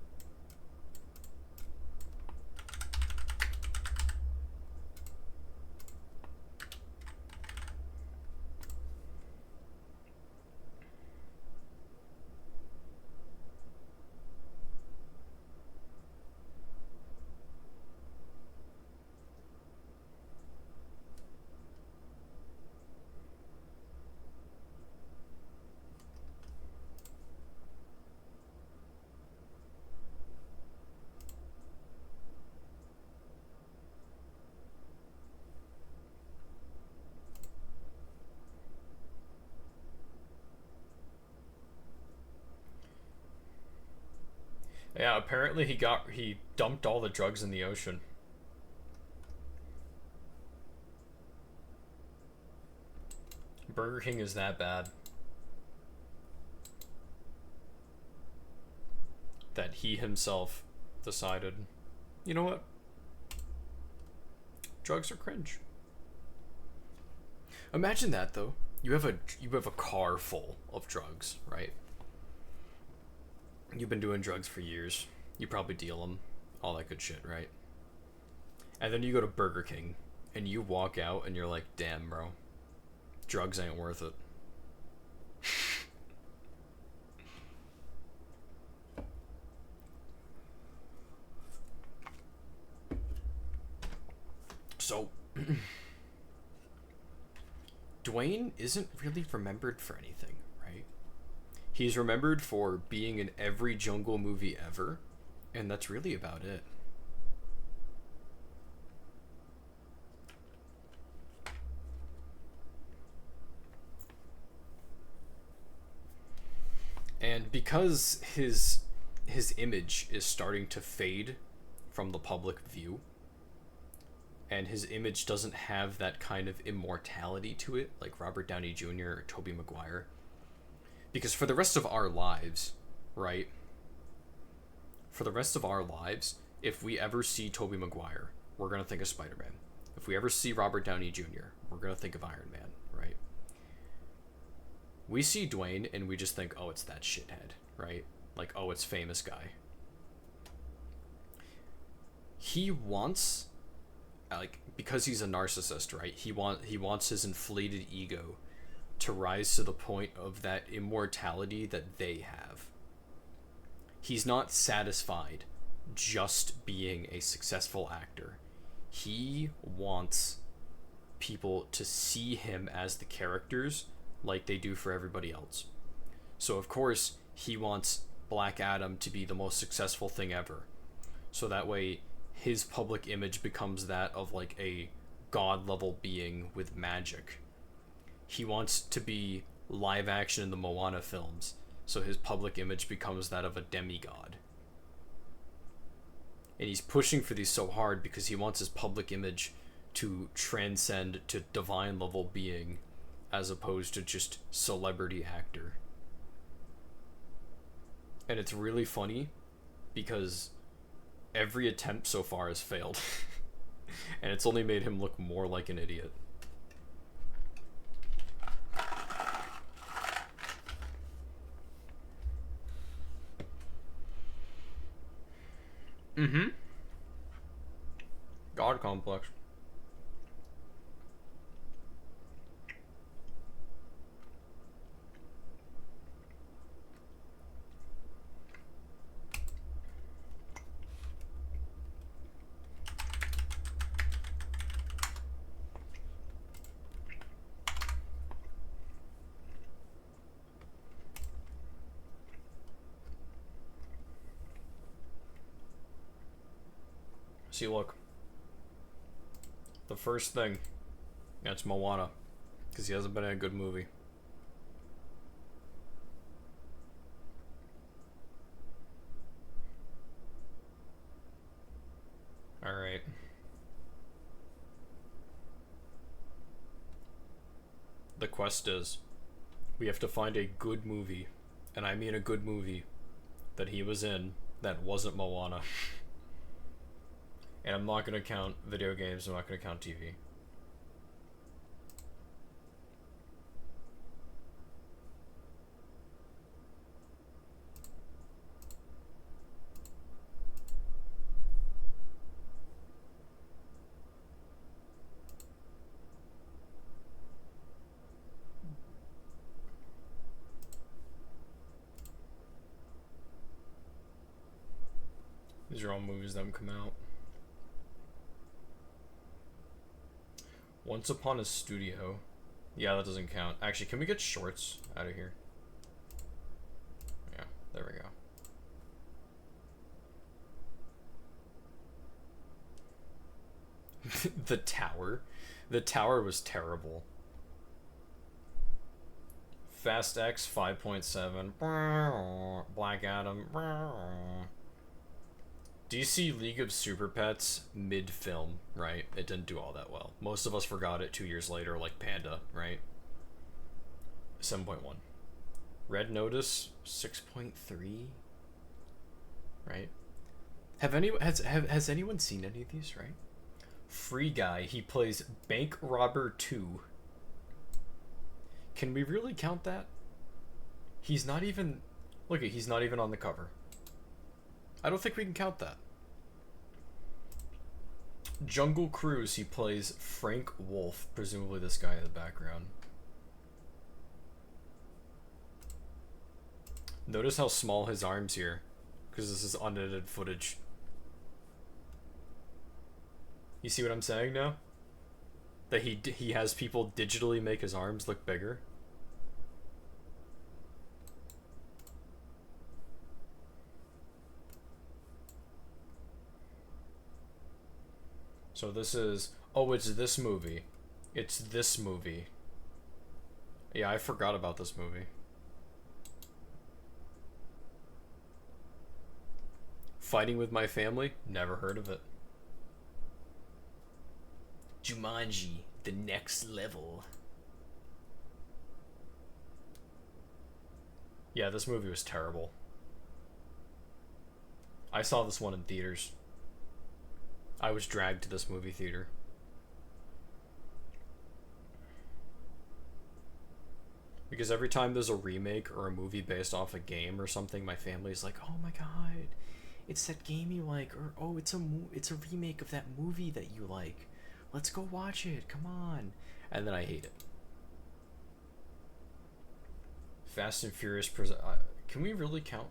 Yeah, apparently he dumped all the drugs in the ocean. Burger King is that bad that he himself decided, you know what? Drugs are cringe. Imagine that though. You have a car full of drugs, right? You've been doing drugs for years. You probably deal them, all that good shit, right? And then you go to Burger King and you walk out and you're like, "Damn, bro. Drugs ain't worth it." So, Dwayne isn't really remembered for anything, right? He's remembered for being in every jungle movie ever, and that's really about it. And because his image is starting to fade from the public view, and his image doesn't have that kind of immortality to it like Robert Downey Jr. or Tobey Maguire. Because for the rest of our lives, right? For the rest of our lives, if we ever see Tobey Maguire, we're going to think of Spider-Man. If we ever see Robert Downey Jr., we're going to think of Iron Man, right? We see Dwayne and we just think, oh, it's that shithead, right? Like, oh, it's famous guy. he wants, like, because he's a narcissist, right? He wants his inflated ego to rise to the point of that immortality that they have. He's not satisfied just being a successful actor. He wants people to see him as the characters like they do for everybody else. So of course he wants Black Adam to be the most successful thing ever. So that way his public image becomes that of like a god level being with magic. He wants to be live action in the Moana films, so his public image becomes that of a demigod. And he's pushing for these so hard because he wants his public image to transcend to divine level being as opposed to just celebrity actor. And it's really funny because every attempt so far has failed. And it's only made him look more like an idiot. Mm-hmm. God complex. See, look. The first thing, that's Moana, because he hasn't been in a good movie. Alright. The quest is, we have to find a good movie, and I mean a good movie, that he was in that wasn't Moana. And I'm not going to count video games, I'm not going to count TV. These are all movies that have come out. Once Upon a Studio. Yeah, that doesn't count. Actually, can we get shorts out of here? Yeah, there we go. The Tower. The Tower was terrible. Fast X 5.7. Black Adam. DC League of Super Pets mid-film, right? It didn't do all that well. Most of us forgot it 2 years later, like Panda, right? 7.1. Red Notice 6.3, right? Has anyone seen any of these, right? Free Guy, he plays Bank Robber 2. Can we really count that? He's not even... Look, he's not even on the cover. I don't think we can count that. Jungle Cruise, he plays Frank Wolf, presumably this guy in the background. Notice how small his arms here, because this is unedited footage. You see what I'm saying now? That he has people digitally make his arms look bigger. So this is... Oh, it's this movie. It's this movie. Yeah, I forgot about this movie. Fighting with My Family? Never heard of it. Jumanji, the next level. Yeah, this movie was terrible. I saw this one in theaters. I was dragged to this movie theater. Because every time there's a remake or a movie based off a game or something, my family's like, oh my god, It's that game you like, or oh, it's a remake of that movie that you like. Let's go watch it. Come on. And then I hate it. Fast and Furious. Can we really count?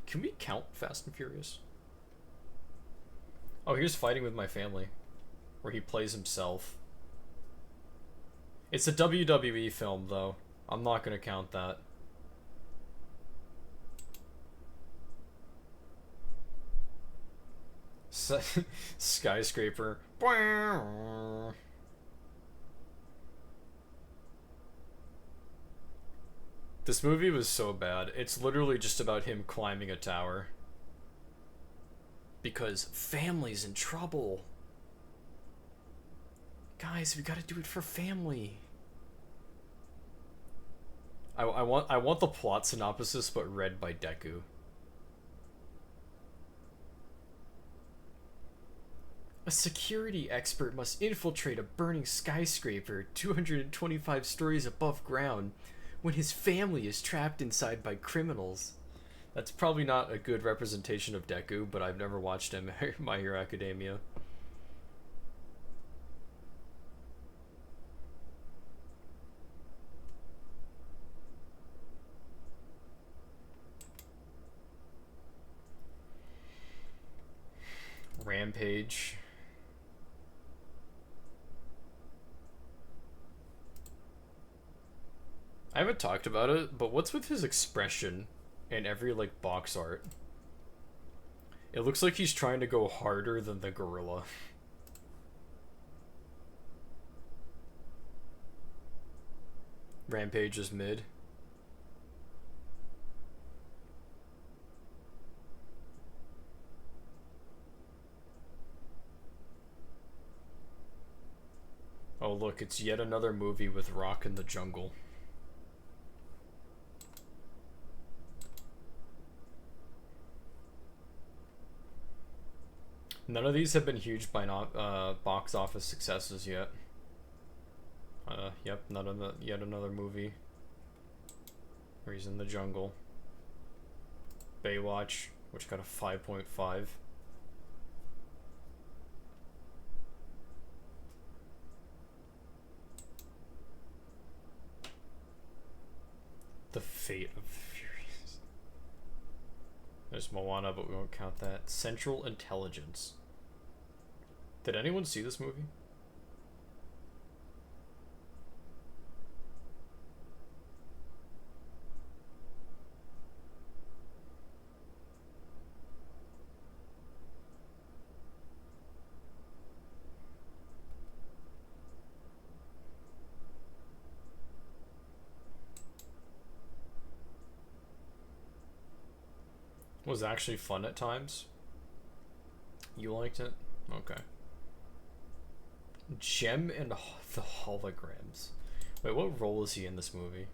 Can we count Fast and Furious? Oh, here's Fighting with My Family, where he plays himself. It's a WWE film, though. I'm not gonna count that. Skyscraper. This movie was so bad. It's literally just about him climbing a tower. Because family's in trouble. Guys, we gotta do it for family. I want the plot synopsis, but read by Deku. A security expert must infiltrate a burning skyscraper 225 stories above ground when his family is trapped inside by criminals. That's probably not a good representation of Deku, but I've never watched him My Hero Academia. Rampage. I haven't talked about it, but what's with his expression in every like box art? It looks like he's trying to go harder than the gorilla. Rampage is mid. Oh look, it's yet another movie with Rock in the Jungle. None of these have been huge box office successes yet. Yep, yet another movie where he's in the jungle. Baywatch, which got a 5.5. The Fate of the Furious. There's Moana, but we won't count that. Central Intelligence. Did anyone see this movie? Was actually fun at times. You liked it? Okay. Gem and the Holograms. Wait, what role is he in this movie?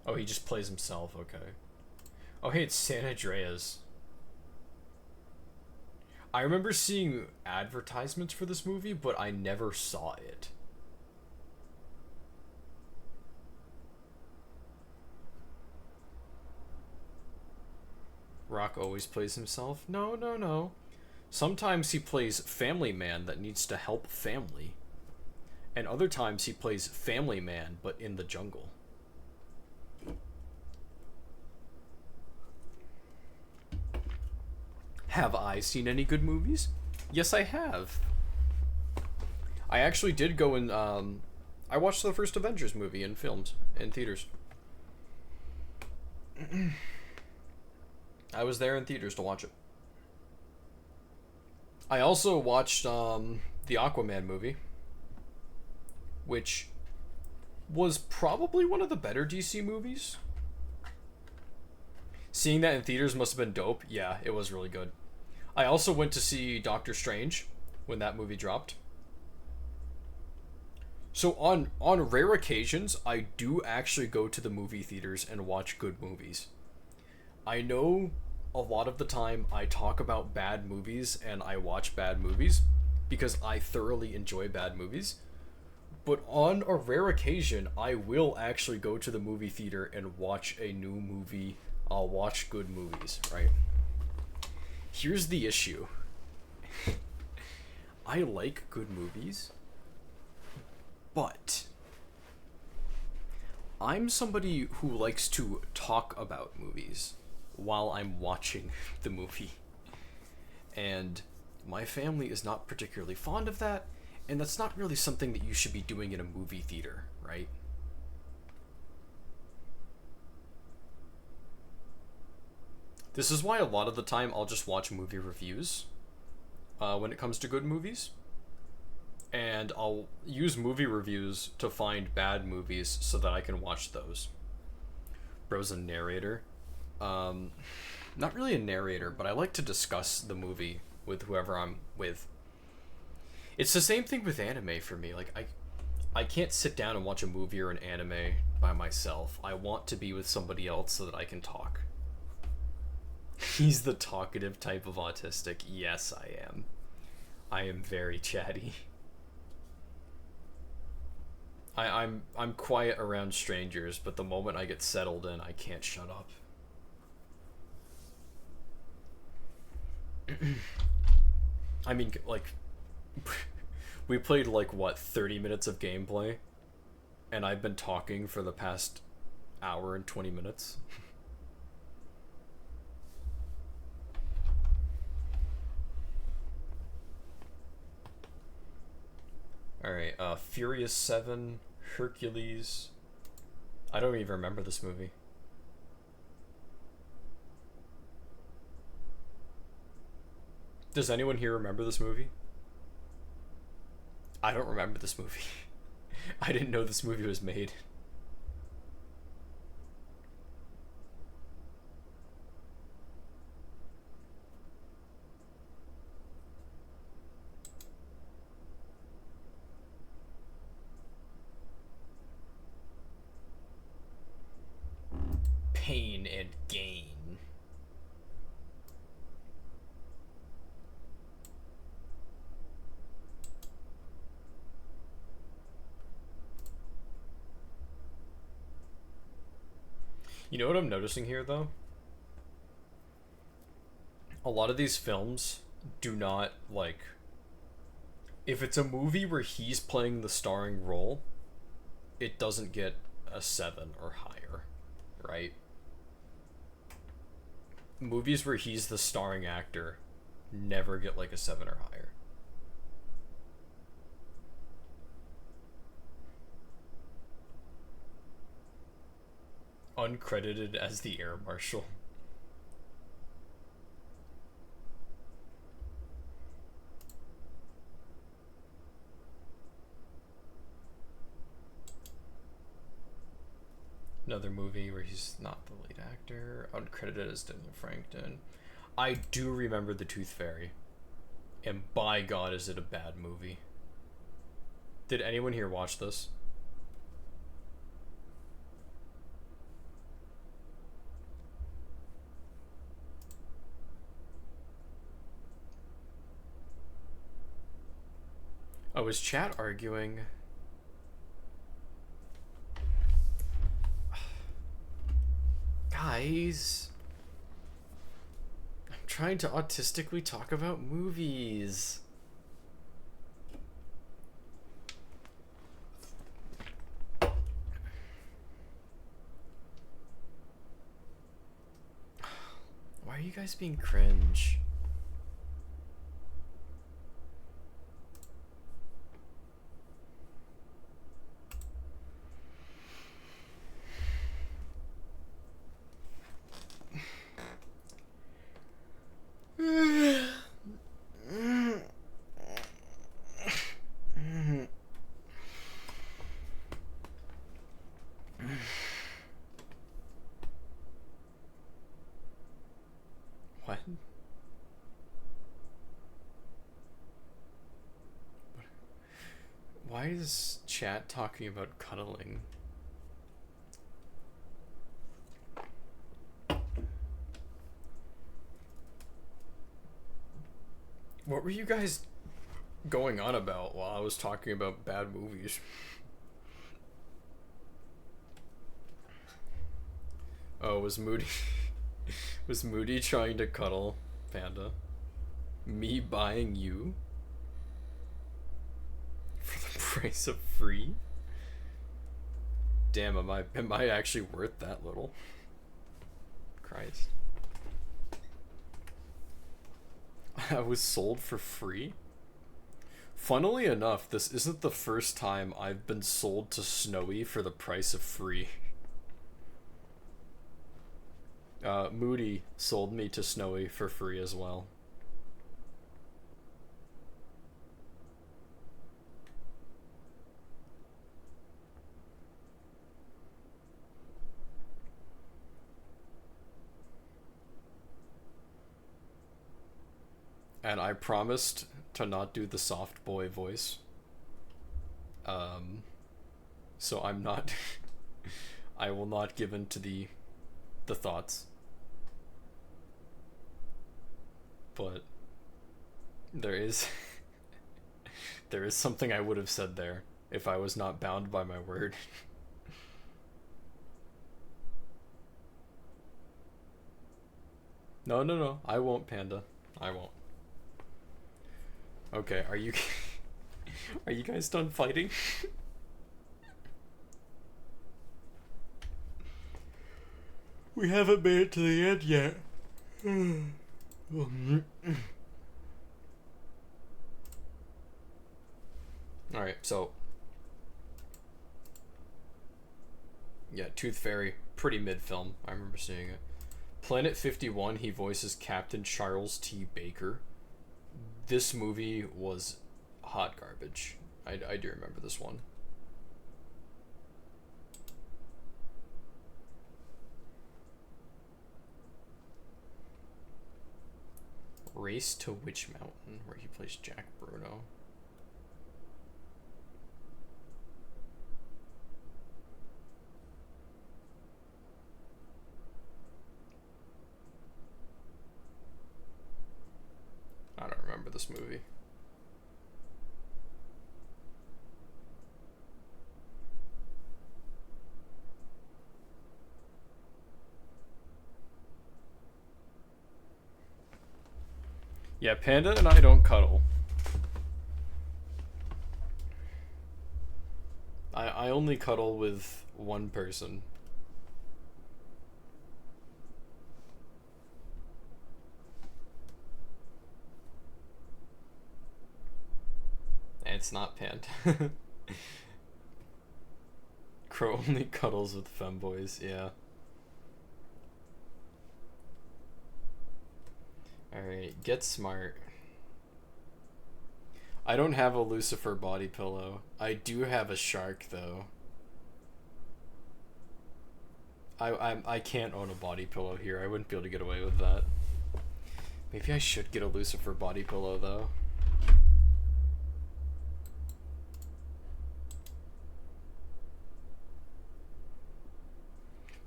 Oh, he just plays himself, okay. Oh, hey, it's San Andreas. I remember seeing advertisements for this movie, but I never saw it. Rock always plays himself? No, no, no. Sometimes he plays family man that needs to help family. And other times he plays family man, but in the jungle. Have I seen any good movies? Yes, I have. I actually did go and, I watched the first Avengers movie in theaters. I was there in theaters to watch it. I also watched the Aquaman movie, which was probably one of the better DC movies. Seeing that in theaters must have been dope. Yeah, it was really good. I also went to see Doctor Strange when that movie dropped. So on rare occasions, I do actually go to the movie theaters and watch good movies. I know a lot of the time I talk about bad movies and I watch bad movies because I thoroughly enjoy bad movies. But on a rare occasion, I will actually go to the movie theater and watch a new movie. I'll watch good movies, right? Here's the issue. I like good movies, but I'm somebody who likes to talk about movies while I'm watching the movie. And my family is not particularly fond of that, and that's not really something that you should be doing in a movie theater, right? This is why a lot of the time I'll just watch movie reviews when it comes to good movies. And I'll use movie reviews to find bad movies so that I can watch those. Bro's a narrator. Not really a narrator, but I like to discuss the movie with whoever I'm with. It's the same thing with anime for me. Like, I can't sit down and watch a movie or an anime by myself. I want to be with somebody else so that I can talk. He's the talkative type of autistic. Yes, I am. I am very chatty. I'm quiet around strangers, but the moment I get settled in, I can't shut up. I mean, like, we played like what, 30 minutes of gameplay, and I've been talking for the past hour and 20 minutes. Alright, Furious 7, Hercules. I don't even remember this movie. Does anyone here remember this movie? I don't remember this movie. I didn't know this movie was made. Pain and gain. You know what I'm noticing here, though? A lot of these films do not, like... If it's a movie where he's playing the starring role, it doesn't get a 7 or higher, right? Movies where he's the starring actor never get like a 7 or higher. Uncredited as the air marshal. Another movie where he's not the lead actor. Uncredited as Daniel Frankton. I do remember The Tooth Fairy. And by God, is it a bad movie. Did anyone here watch this? Oh, is chat arguing? Guys, I'm trying to autistically talk about movies. Why are you guys being cringe? What? Why is chat talking about cuddling? What were you guys going on about while I was talking about bad movies? Oh, was Moody was Moody trying to cuddle Panda? Me buying you for the price of free? Damn, am I actually worth that little? Christ. I was sold for free? Funnily enough, this isn't the first time I've been sold to Snowy for the price of free. Moody sold me to Snowy for free as well. And I promised to not do the soft boy voice. So I'm not I will not give in to the thoughts. But there is there is something I would have said there if I was not bound by my word. No, I won't, Panda. I won't. Okay, are you are you guys done fighting? We haven't made it to the end yet. Alright, so yeah, Tooth Fairy, pretty mid film. I remember seeing it. Planet 51, he voices Captain Charles T. Baker. This movie was hot garbage. I do remember this one. Race to Witch Mountain, where he plays Jack Bruno. I don't remember this movie. Yeah, Panda and I don't cuddle. I only cuddle with one person. And it's not Panda. Crow only cuddles with femboys, yeah. Alright, get smart. I don't have a Lucifer body pillow. I do have a shark though. I can't own a body pillow here. I wouldn't be able to get away with that. Maybe I should get a Lucifer body pillow though.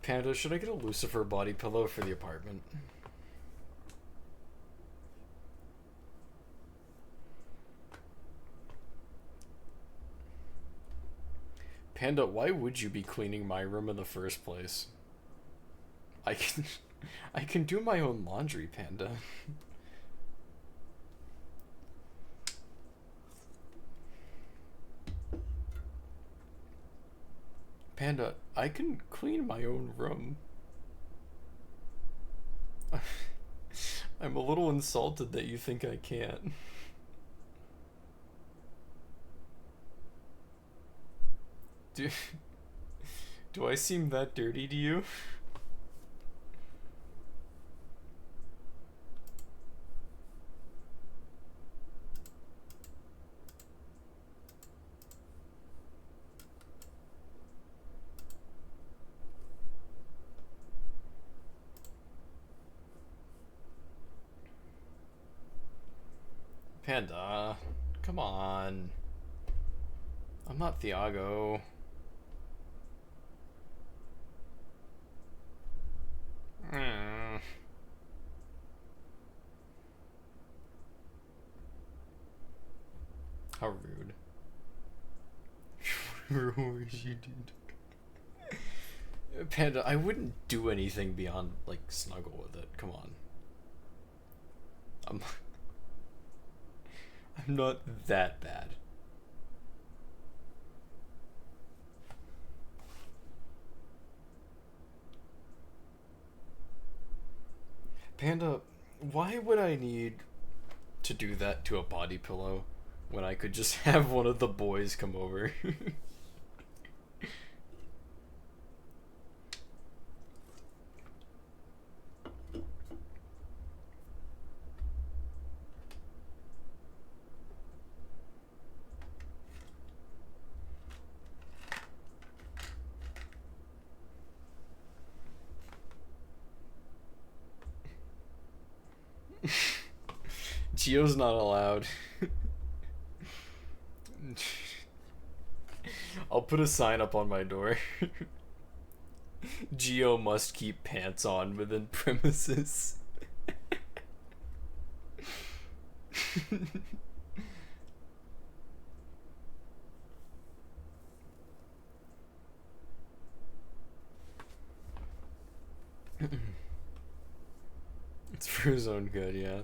Panda, should I get a Lucifer body pillow for the apartment? Panda, why would you be cleaning my room in the first place? I can do my own laundry, Panda. Panda, I can clean my own room. I'm a little insulted that you think I can't. Do I seem that dirty to you? Panda, come on. I'm not Thiago. How rude. She did. Panda, I wouldn't do anything beyond, like, snuggle with it. Come on. I'm not that bad. Panda, why would I need to do that to a body pillow when I could just have one of the boys come over? Geo's not allowed. I'll put a sign up on my door. Geo must keep pants on within premises. It's for his own good, yeah.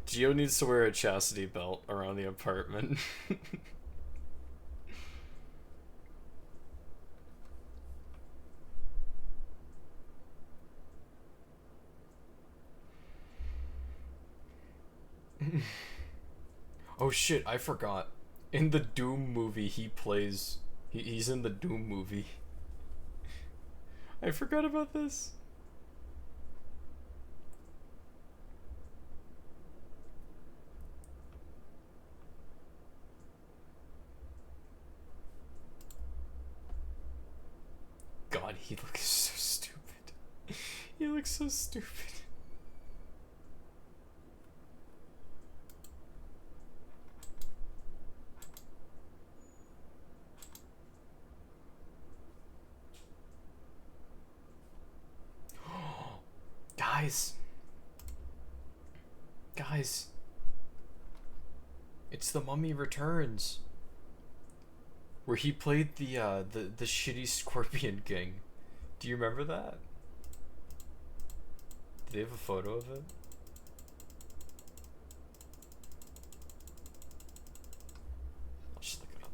Geo needs to wear a chastity belt around the apartment. Oh shit, I forgot. In the Doom movie, he plays. He's in the Doom movie. I forgot about this. God, he looks so stupid. He looks so stupid. Guys. Guys. It's The Mummy Returns. Where he played the shitty Scorpion King. Do you remember that? Do they have a photo of it? I'll just look it up.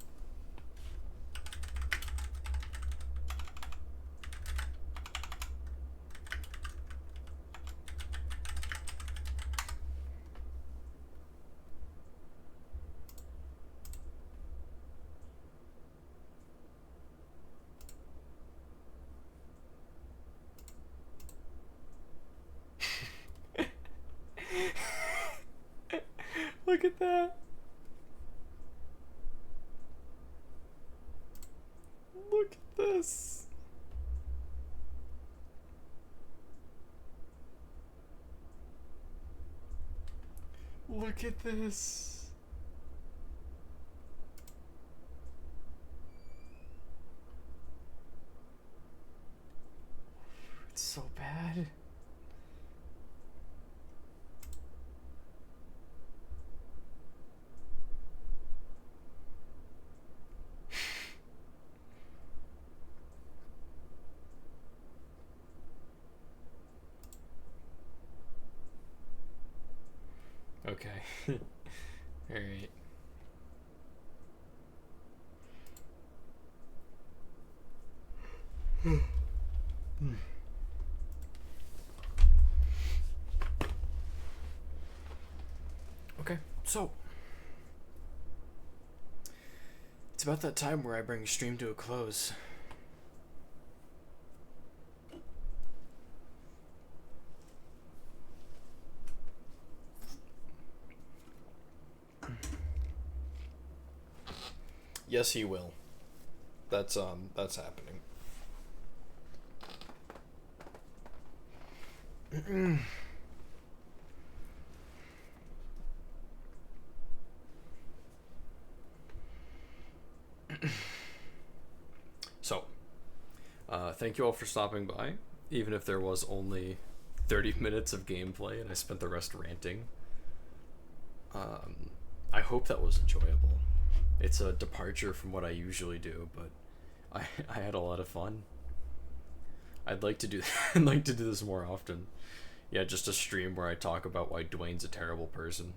Look at that. Look at this. Look at this. It's so bad. Okay. Alright. Okay, so it's about that time where I bring stream to a close. Yes, he will. That's happening. So, thank you all for stopping by, even if there was only 30 minutes of gameplay and I spent the rest ranting. I hope that was enjoyable. It's a departure from what I usually do, but I had a lot of fun. I'd like to do I'd like to do this more often. Yeah, just a stream where I talk about why Dwayne's a terrible person.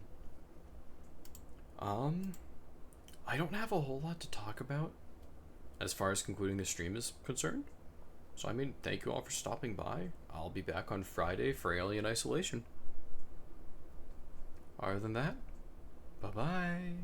I don't have a whole lot to talk about as far as concluding the stream is concerned. So, I mean, thank you all for stopping by. I'll be back on Friday for Alien Isolation. Other than that, bye-bye.